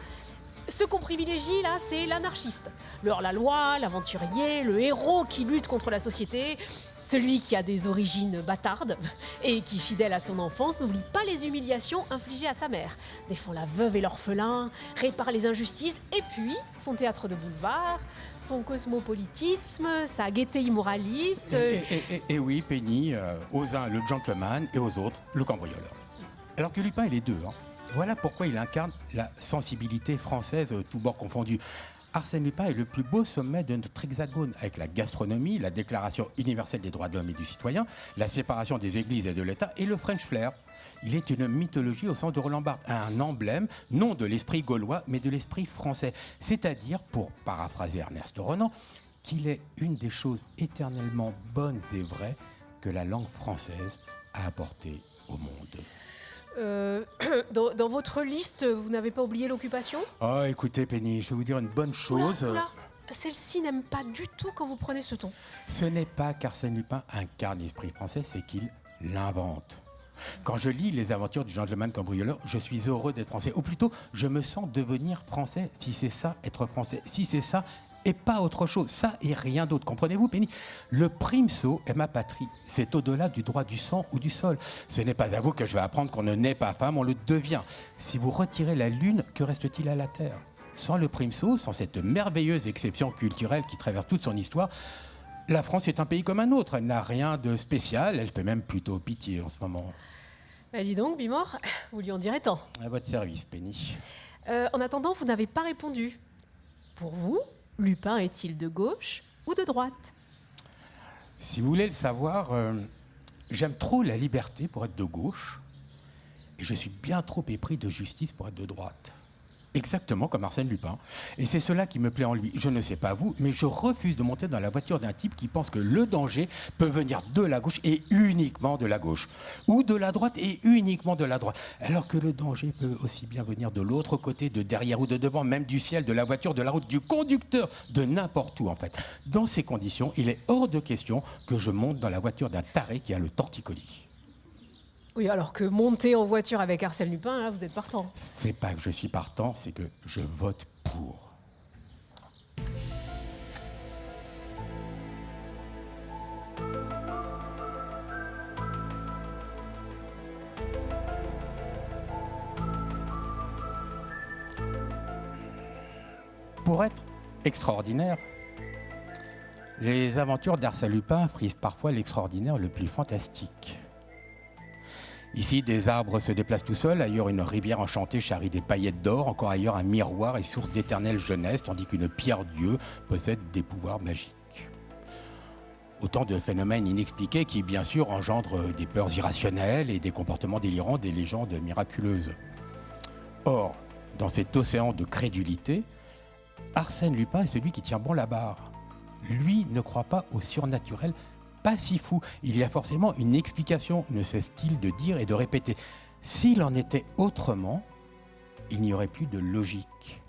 Ce qu'on privilégie là, c'est l'anarchiste, le hors-la-loi, l'aventurier, le héros qui lutte contre la société, celui qui a des origines bâtardes et qui, fidèle à son enfance, n'oublie pas les humiliations infligées à sa mère, défend la veuve et l'orphelin, répare les injustices, et puis son théâtre de boulevard, son cosmopolitisme, sa gaieté immoraliste. Et oui, Penny, aux uns le gentleman et aux autres le cambrioleur. Alors que Lupin est les deux. Voilà pourquoi il incarne la sensibilité française, tous bords confondus. Arsène Lupin est le plus beau sommet de notre hexagone, avec la gastronomie, la Déclaration universelle des droits de l'homme et du citoyen, la séparation des églises et de l'État et le French flair. Il est une mythologie au sens de Roland Barthes, un emblème, non de l'esprit gaulois, mais de l'esprit français. C'est-à-dire, pour paraphraser Ernest Renan, qu'il est une des choses éternellement bonnes et vraies que la langue française a apportées au monde. Dans votre liste, vous n'avez pas oublié l'occupation ? Oh, écoutez, Penny, je vais vous dire une bonne chose. Oula, celle-ci n'aime pas du tout quand vous prenez ce ton. Ce n'est pas qu'Arsène Lupin incarne l'esprit français, c'est qu'il l'invente. Quand je lis les aventures du gentleman cambrioleur, je suis heureux d'être français. Ou plutôt, je me sens devenir français, si c'est ça, être français. Si c'est ça, et pas autre chose. Ça et rien d'autre. Comprenez-vous, Penny ? Le Primso est ma patrie. C'est au-delà du droit du sang ou du sol. Ce n'est pas à vous que je vais apprendre qu'on ne naît pas femme, on le devient. Si vous retirez la lune, que reste-t-il à la terre ? Sans le Primso, sans cette merveilleuse exception culturelle qui traverse toute son histoire, la France est un pays comme un autre. Elle n'a rien de spécial. Elle fait même plutôt pitié en ce moment. Bah dis donc, Bimor, vous lui en direz tant. À votre service, Penny. En attendant, vous n'avez pas répondu. Pour vous, Lupin est-il de gauche ou de droite ? Si vous voulez le savoir, j'aime trop la liberté pour être de gauche et je suis bien trop épris de justice pour être de droite. Exactement comme Arsène Lupin. Et c'est cela qui me plaît en lui. Je ne sais pas vous, mais je refuse de monter dans la voiture d'un type qui pense que le danger peut venir de la gauche et uniquement de la gauche. Ou de la droite et uniquement de la droite. Alors que le danger peut aussi bien venir de l'autre côté, de derrière ou de devant, même du ciel, de la voiture, de la route, du conducteur, de n'importe où en fait. Dans ces conditions, il est hors de question que je monte dans la voiture d'un taré qui a le torticolis. Oui, alors que monter en voiture avec Arsène Lupin, là, vous êtes partant. C'est pas que je suis partant, c'est que je vote pour. Pour être extraordinaire, les aventures d'Arsène Lupin frisent parfois l'extraordinaire le plus fantastique. Ici, des arbres se déplacent tout seuls, ailleurs une rivière enchantée charrie des paillettes d'or, encore ailleurs un miroir est source d'éternelle jeunesse, tandis qu'une pierre-dieu possède des pouvoirs magiques. Autant de phénomènes inexpliqués qui, bien sûr, engendrent des peurs irrationnelles et des comportements délirants, des légendes miraculeuses. Or, dans cet océan de crédulité, Arsène Lupin est celui qui tient bon la barre. Lui ne croit pas au surnaturel, pas si fou. Il y a forcément une explication, ne cesse-t-il de dire et de répéter. S'il en était autrement, il n'y aurait plus de logique.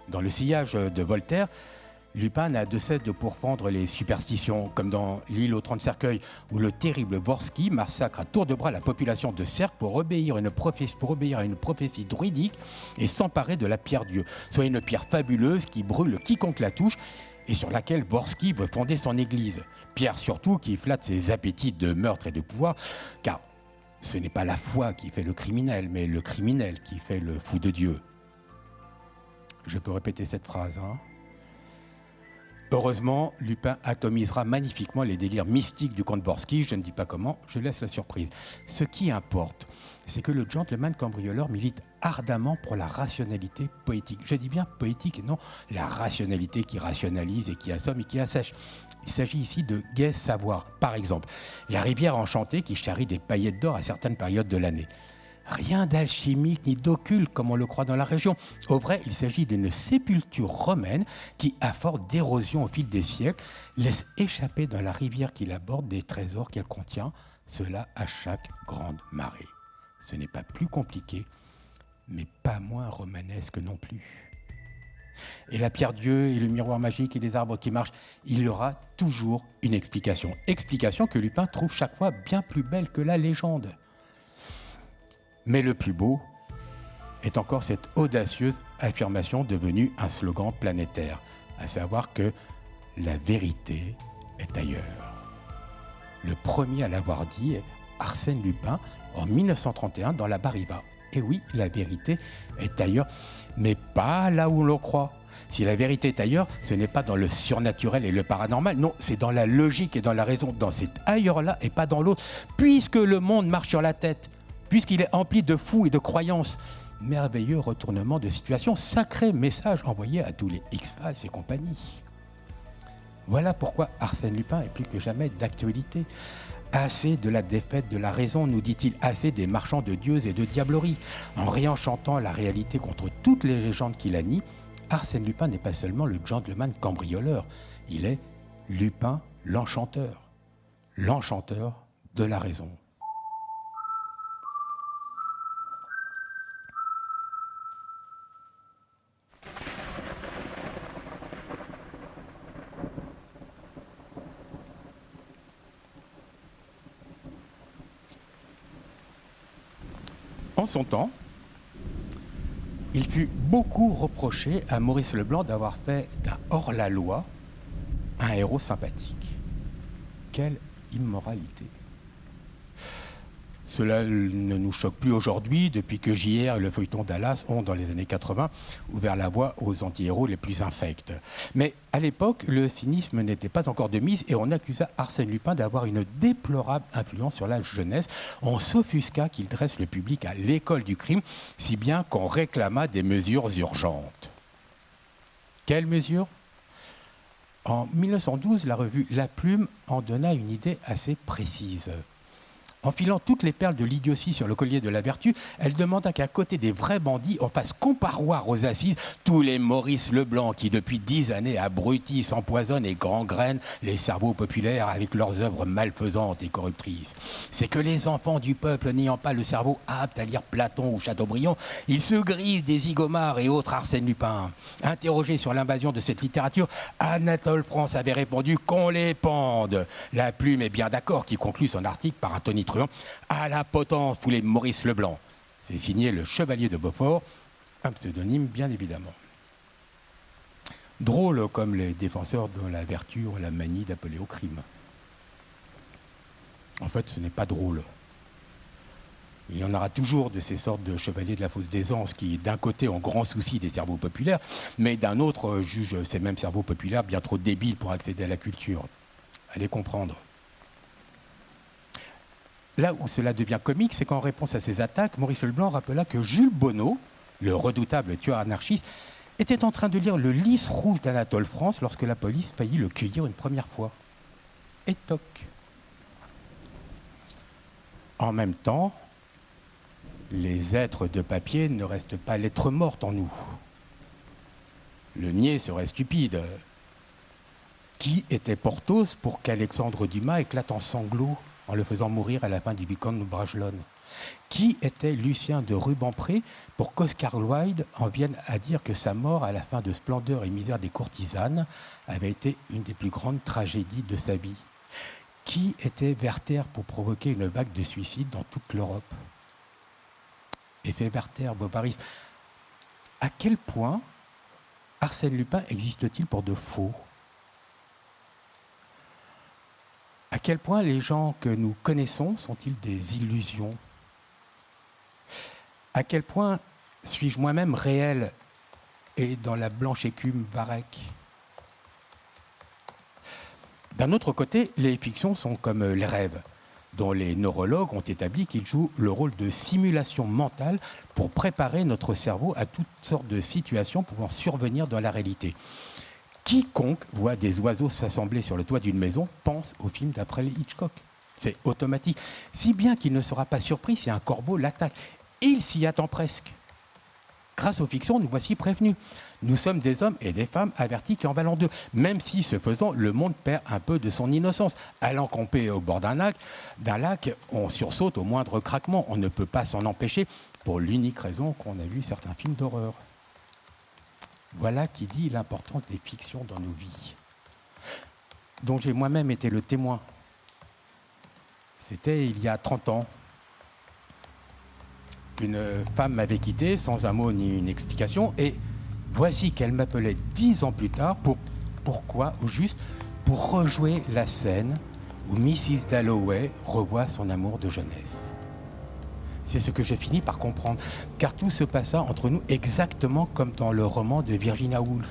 Dans le sillage de Voltaire, Lupin n'a de cesse de pourfendre les superstitions, comme dans L'île aux 30 cercueils, où le terrible Borski massacre à tour de bras la population de Cercle pour obéir à une prophétie druidique et s'emparer de la pierre-dieu, soit une pierre fabuleuse qui brûle quiconque la touche et sur laquelle Borski veut fonder son église. Pierre surtout qui flatte ses appétits de meurtre et de pouvoir, car ce n'est pas la foi qui fait le criminel, mais le criminel qui fait le fou de Dieu. Je peux répéter cette phrase, hein. Heureusement, Lupin atomisera magnifiquement les délires mystiques du comte Borski. Je ne dis pas comment, je laisse la surprise. Ce qui importe, c'est que le gentleman cambrioleur milite ardemment pour la rationalité poétique. Je dis bien poétique et non la rationalité qui rationalise et qui assomme et qui assèche. Il s'agit ici de gai savoir. Par exemple, la rivière enchantée qui charrie des paillettes d'or à certaines périodes de l'année. Rien d'alchimique ni d'occulte comme on le croit dans la région. Au vrai, il s'agit d'une sépulture romaine qui, à force d'érosion au fil des siècles, laisse échapper dans la rivière qui l'aborde des trésors qu'elle contient, cela à chaque grande marée. Ce n'est pas plus compliqué, mais pas moins romanesque non plus. Et la pierre-dieu et le miroir magique et les arbres qui marchent, il y aura toujours une explication. Explication que Lupin trouve chaque fois bien plus belle que la légende. Mais le plus beau est encore cette audacieuse affirmation devenue un slogan planétaire, à savoir que la vérité est ailleurs. Le premier à l'avoir dit est Arsène Lupin en 1931 dans La Bariva. Et oui, la vérité est ailleurs, mais pas là où l'on croit. Si la vérité est ailleurs, ce n'est pas dans le surnaturel et le paranormal, non, c'est dans la logique et dans la raison, dans cet ailleurs-là et pas dans l'autre, puisque le monde marche sur la tête. Puisqu'il est empli de fous et de croyances. Merveilleux retournement de situation, sacré message envoyé à tous les X-Files et compagnie. Voilà pourquoi Arsène Lupin est plus que jamais d'actualité. Assez de la défaite de la raison, nous dit-il, assez des marchands de dieux et de diableries. En réenchantant la réalité contre toutes les légendes qui la nient, Arsène Lupin n'est pas seulement le gentleman cambrioleur, il est Lupin l'enchanteur de la raison. En son temps, il fut beaucoup reproché à Maurice Leblanc d'avoir fait d'un hors-la-loi un héros sympathique. Quelle immoralité! Cela ne nous choque plus aujourd'hui, depuis que JR et le feuilleton Dallas ont, dans les années 80, ouvert la voie aux anti-héros les plus infects. Mais à l'époque, le cynisme n'était pas encore de mise et on accusa Arsène Lupin d'avoir une déplorable influence sur la jeunesse. On s'offusqua qu'il dresse le public à l'école du crime, si bien qu'on réclama des mesures urgentes. Quelles mesures ? En 1912, la revue La Plume en donna une idée assez précise. Enfilant toutes les perles de l'idiotie sur le collier de la vertu, elle demanda qu'à côté des vrais bandits, on fasse comparoir aux assises tous les Maurice Leblanc qui, depuis 10 années, abrutissent, empoisonnent et gangrènent les cerveaux populaires avec leurs œuvres malfaisantes et corruptrices. C'est que les enfants du peuple, n'ayant pas le cerveau apte à lire Platon ou Chateaubriand, ils se grisent des Zigomar et autres Arsène Lupin. Interrogé sur l'invasion de cette littérature, Anatole France avait répondu qu'on les pende. La Plume est bien d'accord, qui conclut son article par un tonitruant. À la potence, tous les Maurice Leblanc. C'est signé le Chevalier de Beaufort, un pseudonyme bien évidemment. Drôle comme les défenseurs de la vertu ont la manie d'appeler au crime. En fait, ce n'est pas drôle. Il y en aura toujours de ces sortes de chevaliers de la fosse d'aisance qui, d'un côté, ont grand souci des cerveaux populaires, mais d'un autre, jugent ces mêmes cerveaux populaires bien trop débiles pour accéder à la culture. Allez comprendre. Là où cela devient comique, c'est qu'en réponse à ces attaques, Maurice Leblanc rappela que Jules Bonneau, le redoutable tueur anarchiste, était en train de lire le Lys rouge d'Anatole France lorsque la police faillit le cueillir une première fois. Et toc. En même temps, les êtres de papier ne restent pas lettres mortes en nous. Le nier serait stupide. Qui était Porthos pour qu'Alexandre Dumas éclate en sanglots en le faisant mourir à la fin du Vicomte de Bragelonne? Qui était Lucien de Rubempré pour qu'Oscar Wilde en vienne à dire que sa mort à la fin de Splendeur et misère des courtisanes avait été une des plus grandes tragédies de sa vie? Qui était Werther pour provoquer une vague de suicides dans toute l'Europe? Effet Werther, Bovary. À quel point Arsène Lupin existe-t-il pour de faux? À quel point les gens que nous connaissons sont-ils des illusions? À quel point suis-je moi-même réel et dans la blanche écume Varech? D'un autre côté, les fictions sont comme les rêves, dont les neurologues ont établi qu'ils jouent le rôle de simulation mentale pour préparer notre cerveau à toutes sortes de situations pouvant survenir dans la réalité. Quiconque voit des oiseaux s'assembler sur le toit d'une maison pense au film d'après Hitchcock. C'est automatique, si bien qu'il ne sera pas surpris si un corbeau l'attaque. Il s'y attend presque. Grâce aux fictions, nous voici prévenus. Nous sommes des hommes et des femmes avertis qui en valent deux, même si, ce faisant, le monde perd un peu de son innocence. Allant camper au bord d'un lac, on sursaute au moindre craquement. On ne peut pas s'en empêcher, pour l'unique raison qu'on a vu certains films d'horreur. Voilà qui dit l'importance des fictions dans nos vies, dont j'ai moi-même été le témoin. C'était il y a 30 ans. Une femme m'avait quitté sans un mot ni une explication, et voici qu'elle m'appelait 10 ans plus tard pourquoi, au juste, pour rejouer la scène où Mrs. Dalloway revoit son amour de jeunesse. C'est ce que j'ai fini par comprendre, car tout se passa entre nous exactement comme dans le roman de Virginia Woolf.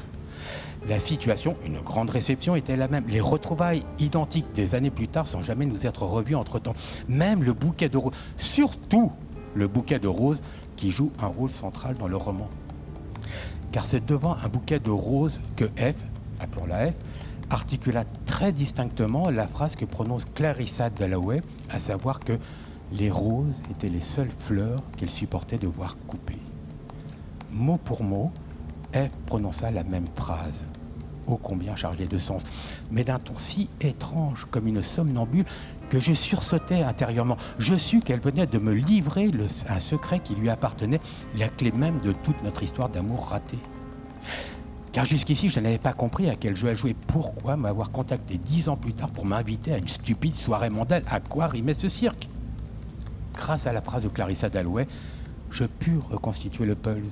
La situation, une grande réception, était la même. Les retrouvailles identiques des années plus tard sans jamais nous être revus entre-temps. Même le bouquet de roses, surtout le bouquet de roses qui joue un rôle central dans le roman. Car c'est devant un bouquet de roses que F, appelons-la F, articula très distinctement la phrase que prononce Clarissa Dalloway, à savoir que les roses étaient les seules fleurs qu'elle supportait de voir couper. Mot pour mot, F prononça la même phrase, ô combien chargée de sens, mais d'un ton si étrange comme une somnambule que je sursautais intérieurement. Je sus qu'elle venait de me livrer un secret qui lui appartenait, la clé même de toute notre histoire d'amour ratée. Car jusqu'ici, je n'avais pas compris à quel jeu elle jouait. Pourquoi m'avoir contacté 10 ans plus tard pour m'inviter à une stupide soirée mondaine? À quoi rimait ce cirque? Grâce à la phrase de Clarissa Dalloway, je pus reconstituer le puzzle.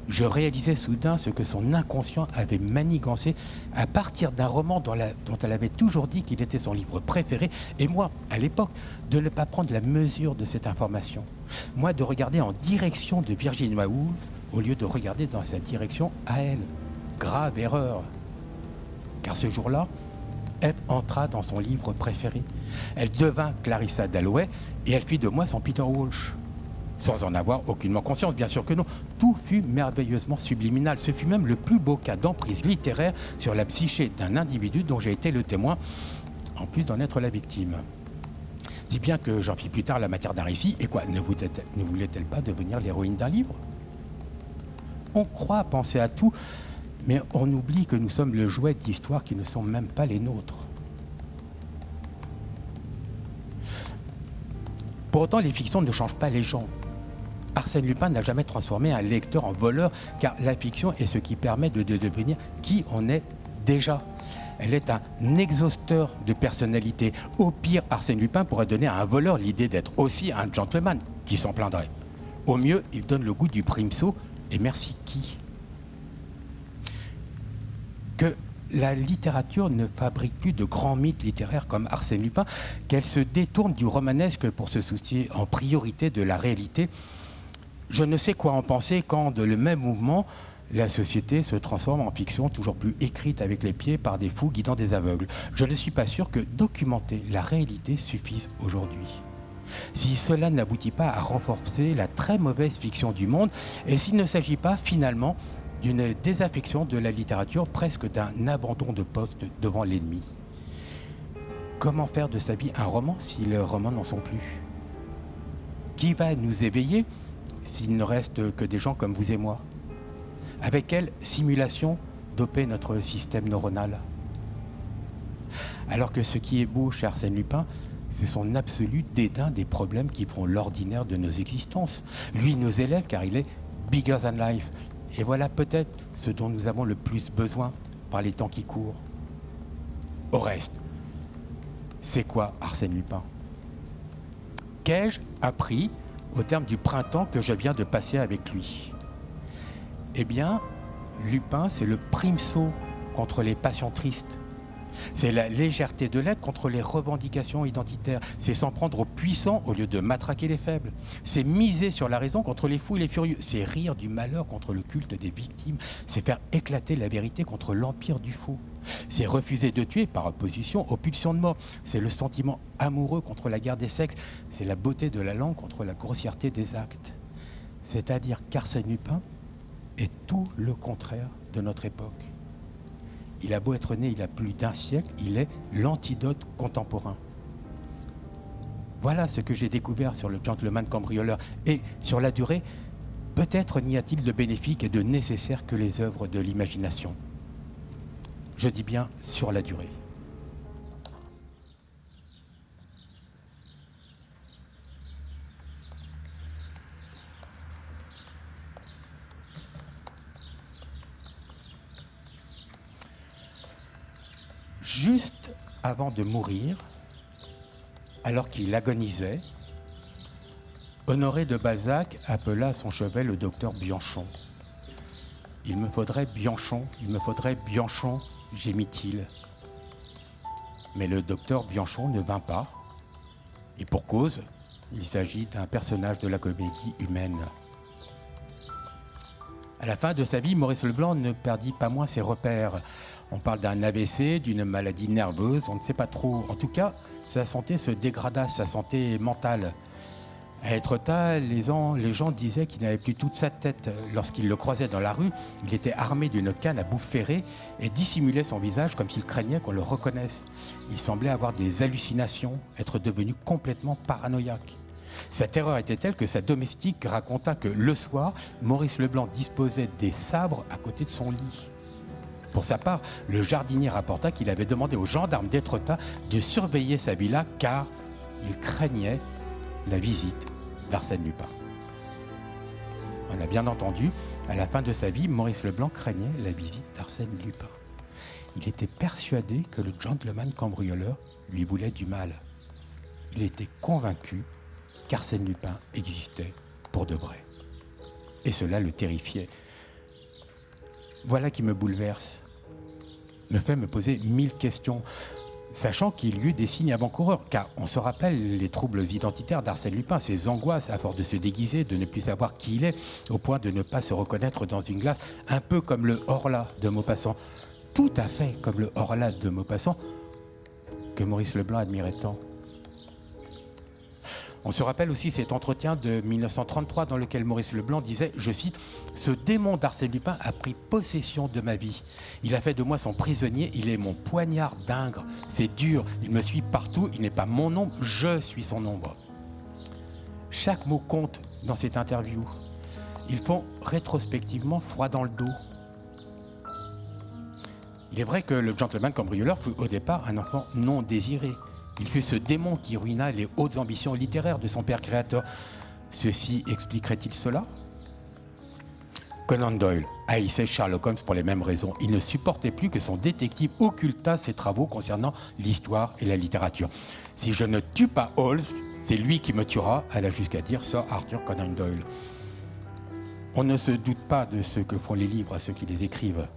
Je réalisais soudain ce que son inconscient avait manigancé à partir d'un roman dont elle avait toujours dit qu'il était son livre préféré, et moi, à l'époque, de ne pas prendre la mesure de cette information. Moi, de regarder en direction de Virginia Woolf au lieu de regarder dans sa direction à elle. Grave erreur. Car ce jour-là, F entra dans son livre préféré. Elle devint Clarissa Dalloway et elle fit de moi son Peter Walsh. Sans en avoir aucunement conscience, bien sûr que non. Tout fut merveilleusement subliminal. Ce fut même le plus beau cas d'emprise littéraire sur la psyché d'un individu dont j'ai été le témoin, en plus d'en être la victime. Si bien que j'en fis plus tard la matière d'un récit. Et quoi, ne voulait-elle pas devenir l'héroïne d'un livre? On croit penser à tout, mais on oublie que nous sommes le jouet d'histoires qui ne sont même pas les nôtres. Pour autant, les fictions ne changent pas les gens. Arsène Lupin n'a jamais transformé un lecteur en voleur, car la fiction est ce qui permet de devenir qui on est déjà. Elle est un exhausteur de personnalité. Au pire, Arsène Lupin pourrait donner à un voleur l'idée d'être aussi un gentleman, qui s'en plaindrait. Au mieux, il donne le goût du primso, et merci qui? Que la littérature ne fabrique plus de grands mythes littéraires comme Arsène Lupin, qu'elle se détourne du romanesque pour se soucier en priorité de la réalité. Je ne sais quoi en penser quand, de le même mouvement, la société se transforme en fiction toujours plus écrite avec les pieds par des fous guidant des aveugles. Je ne suis pas sûr que documenter la réalité suffise aujourd'hui. Si cela n'aboutit pas à renforcer la très mauvaise fiction du monde, et s'il ne s'agit pas finalement d'une désaffection de la littérature, presque d'un abandon de poste devant l'ennemi. Comment faire de sa vie un roman si les romans n'en sont plus? Qui va nous éveiller s'il ne reste que des gens comme vous et moi? Avec quelle simulation doper notre système neuronal. Alors que ce qui est beau chez Arsène Lupin, c'est son absolu dédain des problèmes qui font l'ordinaire de nos existences. Lui nous élève car il est bigger than life. Et voilà peut-être ce dont nous avons le plus besoin par les temps qui courent. Au reste, c'est quoi Arsène Lupin? Qu'ai-je appris au terme du printemps que je viens de passer avec lui? Eh bien, Lupin, c'est le prime saut contre les passions tristes. C'est la légèreté de l'être contre les revendications identitaires. C'est s'en prendre aux puissants au lieu de matraquer les faibles. C'est miser sur la raison contre les fous et les furieux. C'est rire du malheur contre le culte des victimes. C'est faire éclater la vérité contre l'empire du faux. C'est refuser de tuer par opposition aux pulsions de mort. C'est le sentiment amoureux contre la guerre des sexes. C'est la beauté de la langue contre la grossièreté des actes. C'est-à-dire qu'Arsène Lupin est tout le contraire de notre époque. Il a beau être né il y a plus d'un siècle, il est l'antidote contemporain. Voilà ce que j'ai découvert sur le gentleman cambrioleur. Et sur la durée, peut-être n'y a-t-il de bénéfique et de nécessaire que les œuvres de l'imagination. Je dis bien sur la durée. Juste avant de mourir, alors qu'il agonisait, Honoré de Balzac appela à son chevet le docteur Bianchon. « Il me faudrait Bianchon, gémit-il. Mais le docteur Bianchon ne vint pas, et pour cause, il s'agit d'un personnage de la comédie humaine. À la fin de sa vie, Maurice Leblanc ne perdit pas moins ses repères. On parle d'un AVC, d'une maladie nerveuse, on ne sait pas trop. En tout cas, sa santé se dégrada, sa santé mentale. À Étretat, les gens disaient qu'il n'avait plus toute sa tête. Lorsqu'ils le croisaient dans la rue, il était armé d'une canne à bouffe ferrée et dissimulait son visage comme s'il craignait qu'on le reconnaisse. Il semblait avoir des hallucinations, être devenu complètement paranoïaque. Sa terreur était telle que sa domestique raconta que le soir, Maurice Leblanc disposait des sabres à côté de son lit. Pour sa part, le jardinier rapporta qu'il avait demandé aux gendarmes d'Étretat de surveiller sa villa car il craignait la visite d'Arsène Lupin. On a bien entendu, à la fin de sa vie, Maurice Leblanc craignait la visite d'Arsène Lupin. Il était persuadé que le gentleman cambrioleur lui voulait du mal. Il était convaincu qu'Arsène Lupin existait pour de vrai. Et cela le terrifiait. Voilà qui me bouleverse, me fait me poser 1000 questions, sachant qu'il y eut des signes avant-coureurs, car on se rappelle les troubles identitaires d'Arsène Lupin, ses angoisses à force de se déguiser, de ne plus savoir qui il est, au point de ne pas se reconnaître dans une glace, un peu comme le Horla de Maupassant, tout à fait comme le Horla de Maupassant que Maurice Leblanc admirait tant. On se rappelle aussi cet entretien de 1933 dans lequel Maurice Leblanc disait, je cite, « Ce démon d'Arsène Lupin a pris possession de ma vie. Il a fait de moi son prisonnier, il est mon poignard d'ingre. C'est dur, il me suit partout, il n'est pas mon ombre, je suis son ombre. » Chaque mot compte dans cette interview. Ils font rétrospectivement froid dans le dos. Il est vrai que le gentleman cambrioleur fut au départ un enfant non désiré. Il fut ce démon qui ruina les hautes ambitions littéraires de son père créateur. Ceci expliquerait-il cela? Conan Doyle haïssait Sherlock Holmes pour les mêmes raisons. Il ne supportait plus que son détective occultât ses travaux concernant l'histoire et la littérature. « Si je ne tue pas Holmes, c'est lui qui me tuera », alla jusqu'à dire Sir Arthur Conan Doyle. On ne se doute pas de ce que font les livres à ceux qui les écrivent.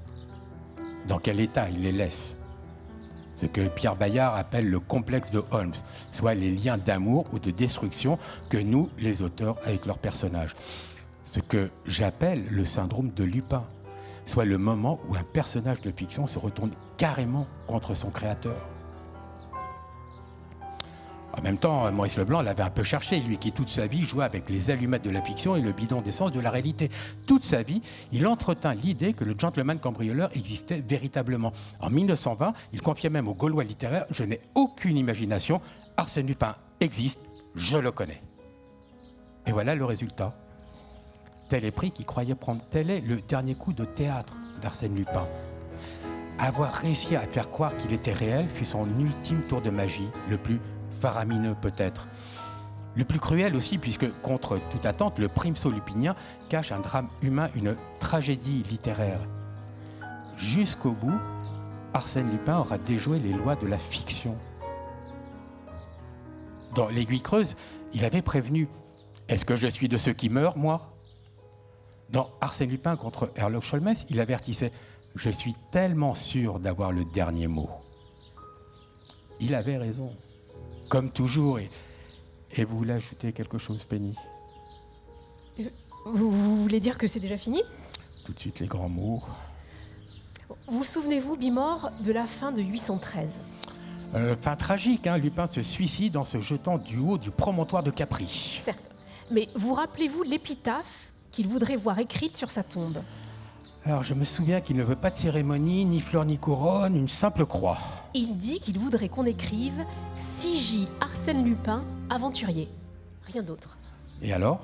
Dans quel état ils les laissent. Ce que Pierre Bayard appelle le complexe de Holmes, soit les liens d'amour ou de destruction que nous, les auteurs, avec leurs personnages. Ce que j'appelle le syndrome de Lupin, soit le moment où un personnage de fiction se retourne carrément contre son créateur. En même temps, Maurice Leblanc l'avait un peu cherché, lui qui toute sa vie jouait avec les allumettes de la fiction et le bidon d'essence de la réalité. Toute sa vie, il entretint l'idée que le gentleman cambrioleur existait véritablement. En 1920, il confiait même au Gaulois littéraire « Je n'ai aucune imagination, Arsène Lupin existe, je le connais ». Et voilà le résultat. Tel est le dernier coup de théâtre d'Arsène Lupin. Avoir réussi à faire croire qu'il était réel fut son ultime tour de magie, le plus faramineux peut-être. Le plus cruel aussi, puisque, contre toute attente, le Primso lupinien cache un drame humain, une tragédie littéraire. Jusqu'au bout, Arsène Lupin aura déjoué les lois de la fiction. Dans L'Aiguille creuse, il avait prévenu « Est-ce que je suis de ceux qui meurent, moi ?» Dans Arsène Lupin contre Herlock Sholmès, il avertissait « Je suis tellement sûr d'avoir le dernier mot. » Il avait raison, comme toujours. Et vous voulez ajouter quelque chose, Penny? Vous voulez dire que c'est déjà fini? Tout de suite les grands mots. Vous souvenez-vous, Bimor, de la fin de 813? Fin tragique, hein, Lupin se suicide en se jetant du haut du promontoire de Capri. Certes. Mais vous rappelez-vous l'épitaphe qu'il voudrait voir écrite sur sa tombe? Alors je me souviens qu'il ne veut pas de cérémonie, ni fleurs ni couronne, une simple croix. Il dit qu'il voudrait qu'on écrive C.J. Arsène Lupin, aventurier. Rien d'autre. Et alors?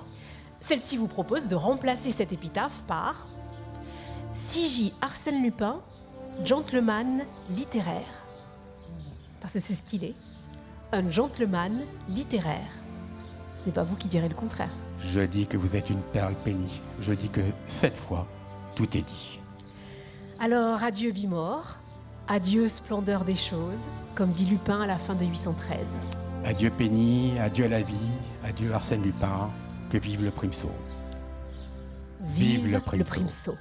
Celle-ci vous propose de remplacer cette épitaphe par C.J. Arsène Lupin, gentleman littéraire. Parce que c'est ce qu'il est, un gentleman littéraire. Ce n'est pas vous qui direz le contraire. Je dis que vous êtes une perle, Penny. Je dis que cette fois, tout est dit. Alors, adieu Bimor, adieu splendeur des choses, comme dit Lupin à la fin de 813. Adieu Penny, adieu à la vie, adieu Arsène Lupin, que vive le Primso. Vive le Primso.